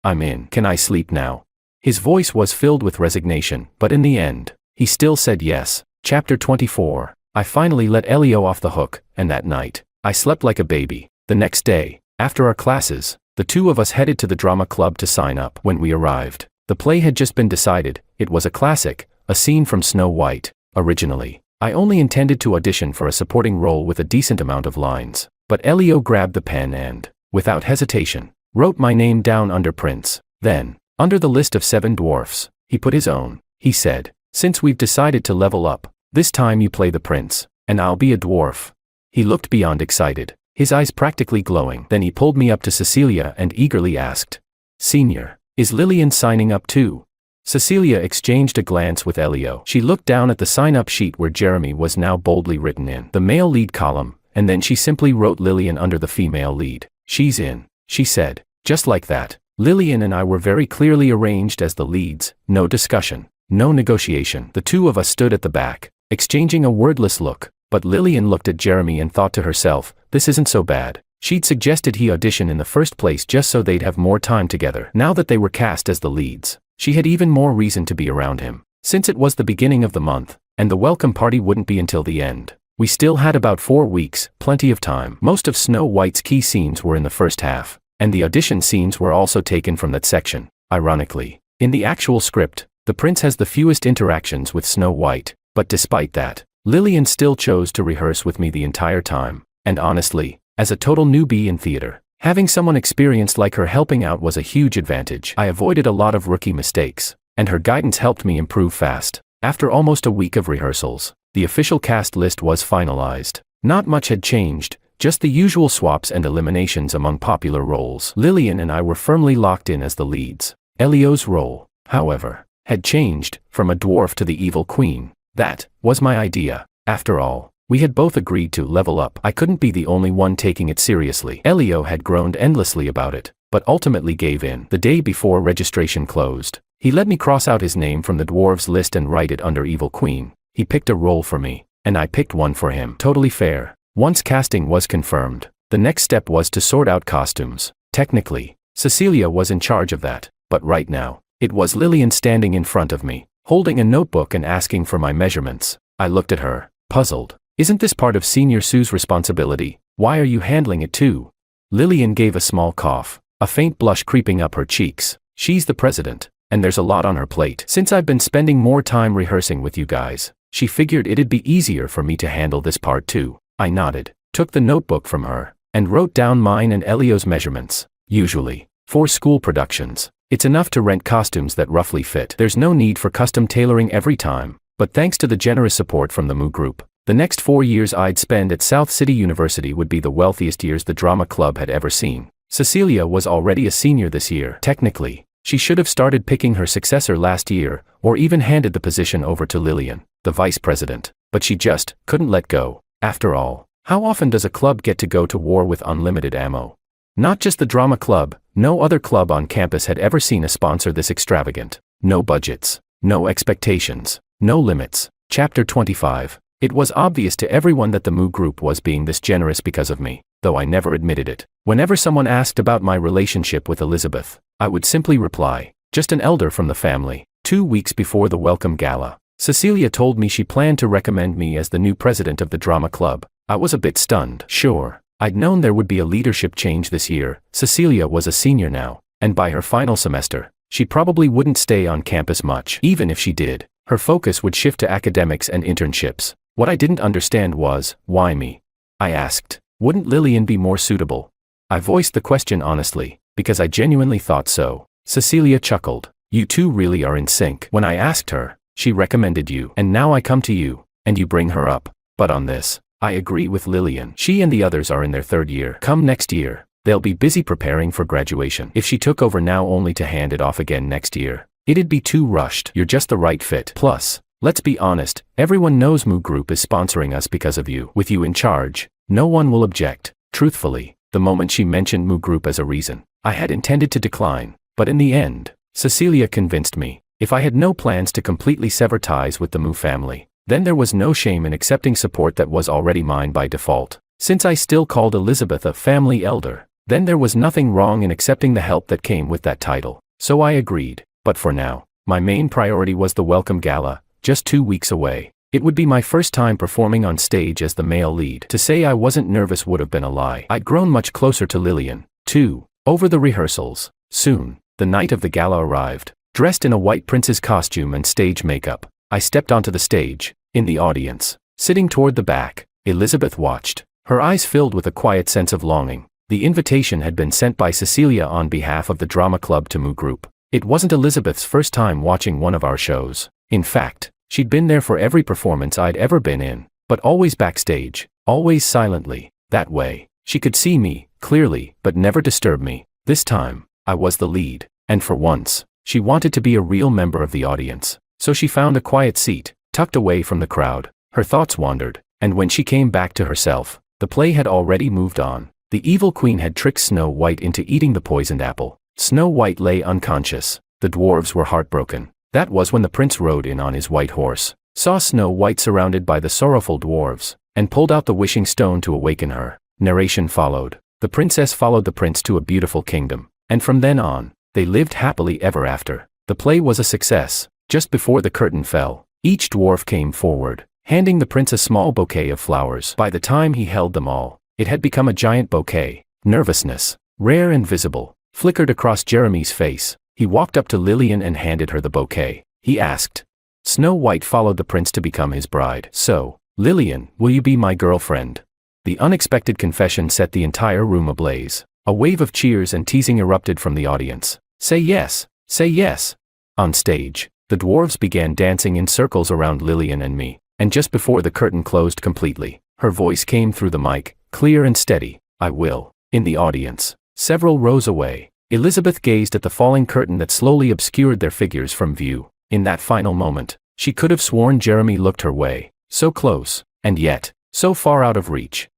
I'm in. Can I sleep now?" His voice was filled with resignation, but in the end, he still said yes. Chapter 24. I finally let Elio off the hook, and that night, I slept like a baby. The next day, after our classes, the two of us headed to the drama club to sign up. When we arrived, the play had just been decided. It was a classic, a scene from Snow White. Originally, I only intended to audition for a supporting role with a decent amount of lines, but Elio grabbed the pen and, without hesitation, wrote my name down under Prince. Then, under the list of 7 dwarfs, he put his own. He said, "Since we've decided to level up, this time you play the prince, and I'll be a dwarf." He looked beyond excited, his eyes practically glowing. Then he pulled me up to Cecilia and eagerly asked, "Senior, is Lillian signing up too?" Cecilia exchanged a glance with Elio. She looked down at the sign-up sheet where Jeremy was now boldly written in the male lead column, and then she simply wrote Lillian under the female lead. "She's in," she said. Just like that, Lillian and I were very clearly arranged as the leads. No discussion, no negotiation. The two of us stood at the back, exchanging a wordless look, but Lillian looked at Jeremy and thought to herself, this isn't so bad. She'd suggested he audition in the first place just so they'd have more time together. Now that they were cast as the leads, she had even more reason to be around him. Since it was the beginning of the month, and the welcome party wouldn't be until the end, we still had about 4 weeks, plenty of time. Most of Snow White's key scenes were in the first half, and the audition scenes were also taken from that section. Ironically, in the actual script, the prince has the fewest interactions with Snow White, but despite that, Lillian still chose to rehearse with me the entire time, and honestly, as a total newbie in theater, having someone experienced like her helping out was a huge advantage. I avoided a lot of rookie mistakes, and her guidance helped me improve fast. After almost a week of rehearsals, the official cast list was finalized. Not much had changed, just the usual swaps and eliminations among popular roles. Lillian and I were firmly locked in as the leads. Elio's role, however, had changed, from a dwarf to the evil queen. That was my idea. After all, we had both agreed to level up. I couldn't be the only one taking it seriously. Elio had groaned endlessly about it, but ultimately gave in the day before registration closed. He let me cross out his name from the dwarves list and write it under Evil Queen. He picked a role for me, and I picked one for him. Totally fair. Once casting was confirmed, the next step was to sort out costumes. Technically, Cecilia was in charge of that, but right now, it was Lillian standing in front of me, holding a notebook and asking for my measurements. I looked at her, puzzled. Isn't this part of Senior Sue's responsibility? Why are you handling it too? Lillian gave a small cough, a faint blush creeping up her cheeks. She's the president, and there's a lot on her plate. Since I've been spending more time rehearsing with you guys, she figured it'd be easier for me to handle this part too. I nodded, took the notebook from her, and wrote down mine and Elio's measurements. Usually, for school productions, it's enough to rent costumes that roughly fit. There's no need for custom tailoring every time, but thanks to the generous support from the Moo Group, the next 4 years I'd spend at South City University would be the wealthiest years the drama club had ever seen. Cecilia was already a senior this year. Technically, she should have started picking her successor last year, or even handed the position over to Lillian, the vice president, but she just couldn't let go. After all, how often does a club get to go to war with unlimited ammo? Not just the drama club, no other club on campus had ever seen a sponsor this extravagant. No budgets, no expectations, no limits. Chapter 25. It was obvious to everyone that the Moo Group was being this generous because of me, though I never admitted it. Whenever someone asked about my relationship with Elizabeth, I would simply reply, just an elder from the family. 2 weeks before the welcome gala, Cecilia told me she planned to recommend me as the new president of the drama club. I was a bit stunned. Sure, I'd known there would be a leadership change this year. Cecilia was a senior now, and by her final semester, she probably wouldn't stay on campus much. Even if she did, her focus would shift to academics and internships. What I didn't understand was, why me? I asked, wouldn't Lillian be more suitable? I voiced the question honestly, because I genuinely thought so. Cecilia chuckled. You two really are in sync. When I asked her, she recommended you. And now I come to you, and you bring her up. But on this, I agree with Lillian. She and the others are in their 3rd year. Come next year, they'll be busy preparing for graduation. If she took over now only to hand it off again next year, it'd be too rushed. You're just the right fit. Plus, let's be honest, everyone knows Moo Group is sponsoring us because of you. With you in charge, no one will object. Truthfully, the moment she mentioned Moo Group as a reason, I had intended to decline, but in the end, Cecilia convinced me. If I had no plans to completely sever ties with the Moo family, then there was no shame in accepting support that was already mine by default. Since I still called Elizabeth a family elder, then there was nothing wrong in accepting the help that came with that title. So I agreed, but for now, my main priority was the welcome gala, just 2 weeks away. It would be my first time performing on stage as the male lead. To say I wasn't nervous would have been a lie. I'd grown much closer to Lillian, too, over the rehearsals. Soon, the night of the gala arrived. Dressed in a white princess costume and stage makeup, I stepped onto the stage. In the audience, sitting toward the back, Elizabeth watched, her eyes filled with a quiet sense of longing. The invitation had been sent by Cecilia on behalf of the drama club to Moo Group. It wasn't Elizabeth's first time watching one of our shows. In fact, she'd been there for every performance I'd ever been in, but always backstage, always silently. That way, she could see me, clearly, but never disturb me. This time, I was the lead, and for once, she wanted to be a real member of the audience. So she found a quiet seat, tucked away from the crowd. Her thoughts wandered, and when she came back to herself, the play had already moved on. The evil queen had tricked Snow White into eating the poisoned apple. Snow White lay unconscious. The dwarves were heartbroken. That was when the prince rode in on his white horse, saw Snow White surrounded by the sorrowful dwarves, and pulled out the wishing stone to awaken her. Narration followed. The princess followed the prince to a beautiful kingdom, and from then on, they lived happily ever after. The play was a success. Just before the curtain fell, each dwarf came forward, handing the prince a small bouquet of flowers. By the time he held them all, it had become a giant bouquet. Nervousness, rare and visible, flickered across Jeremy's face. He walked up to Lillian and handed her the bouquet. He asked. Snow White followed the prince to become his bride. So, Lillian, will you be my girlfriend? The unexpected confession set the entire room ablaze. A wave of cheers and teasing erupted from the audience. Say yes, say yes. On stage, the dwarves began dancing in circles around Lillian and me, and just before the curtain closed completely, her voice came through the mic, clear and steady. I will. In the audience, several rows away, Elizabeth gazed at the falling curtain that slowly obscured their figures from view. In that final moment, she could have sworn Jeremy looked her way, so close, and yet, so far out of reach.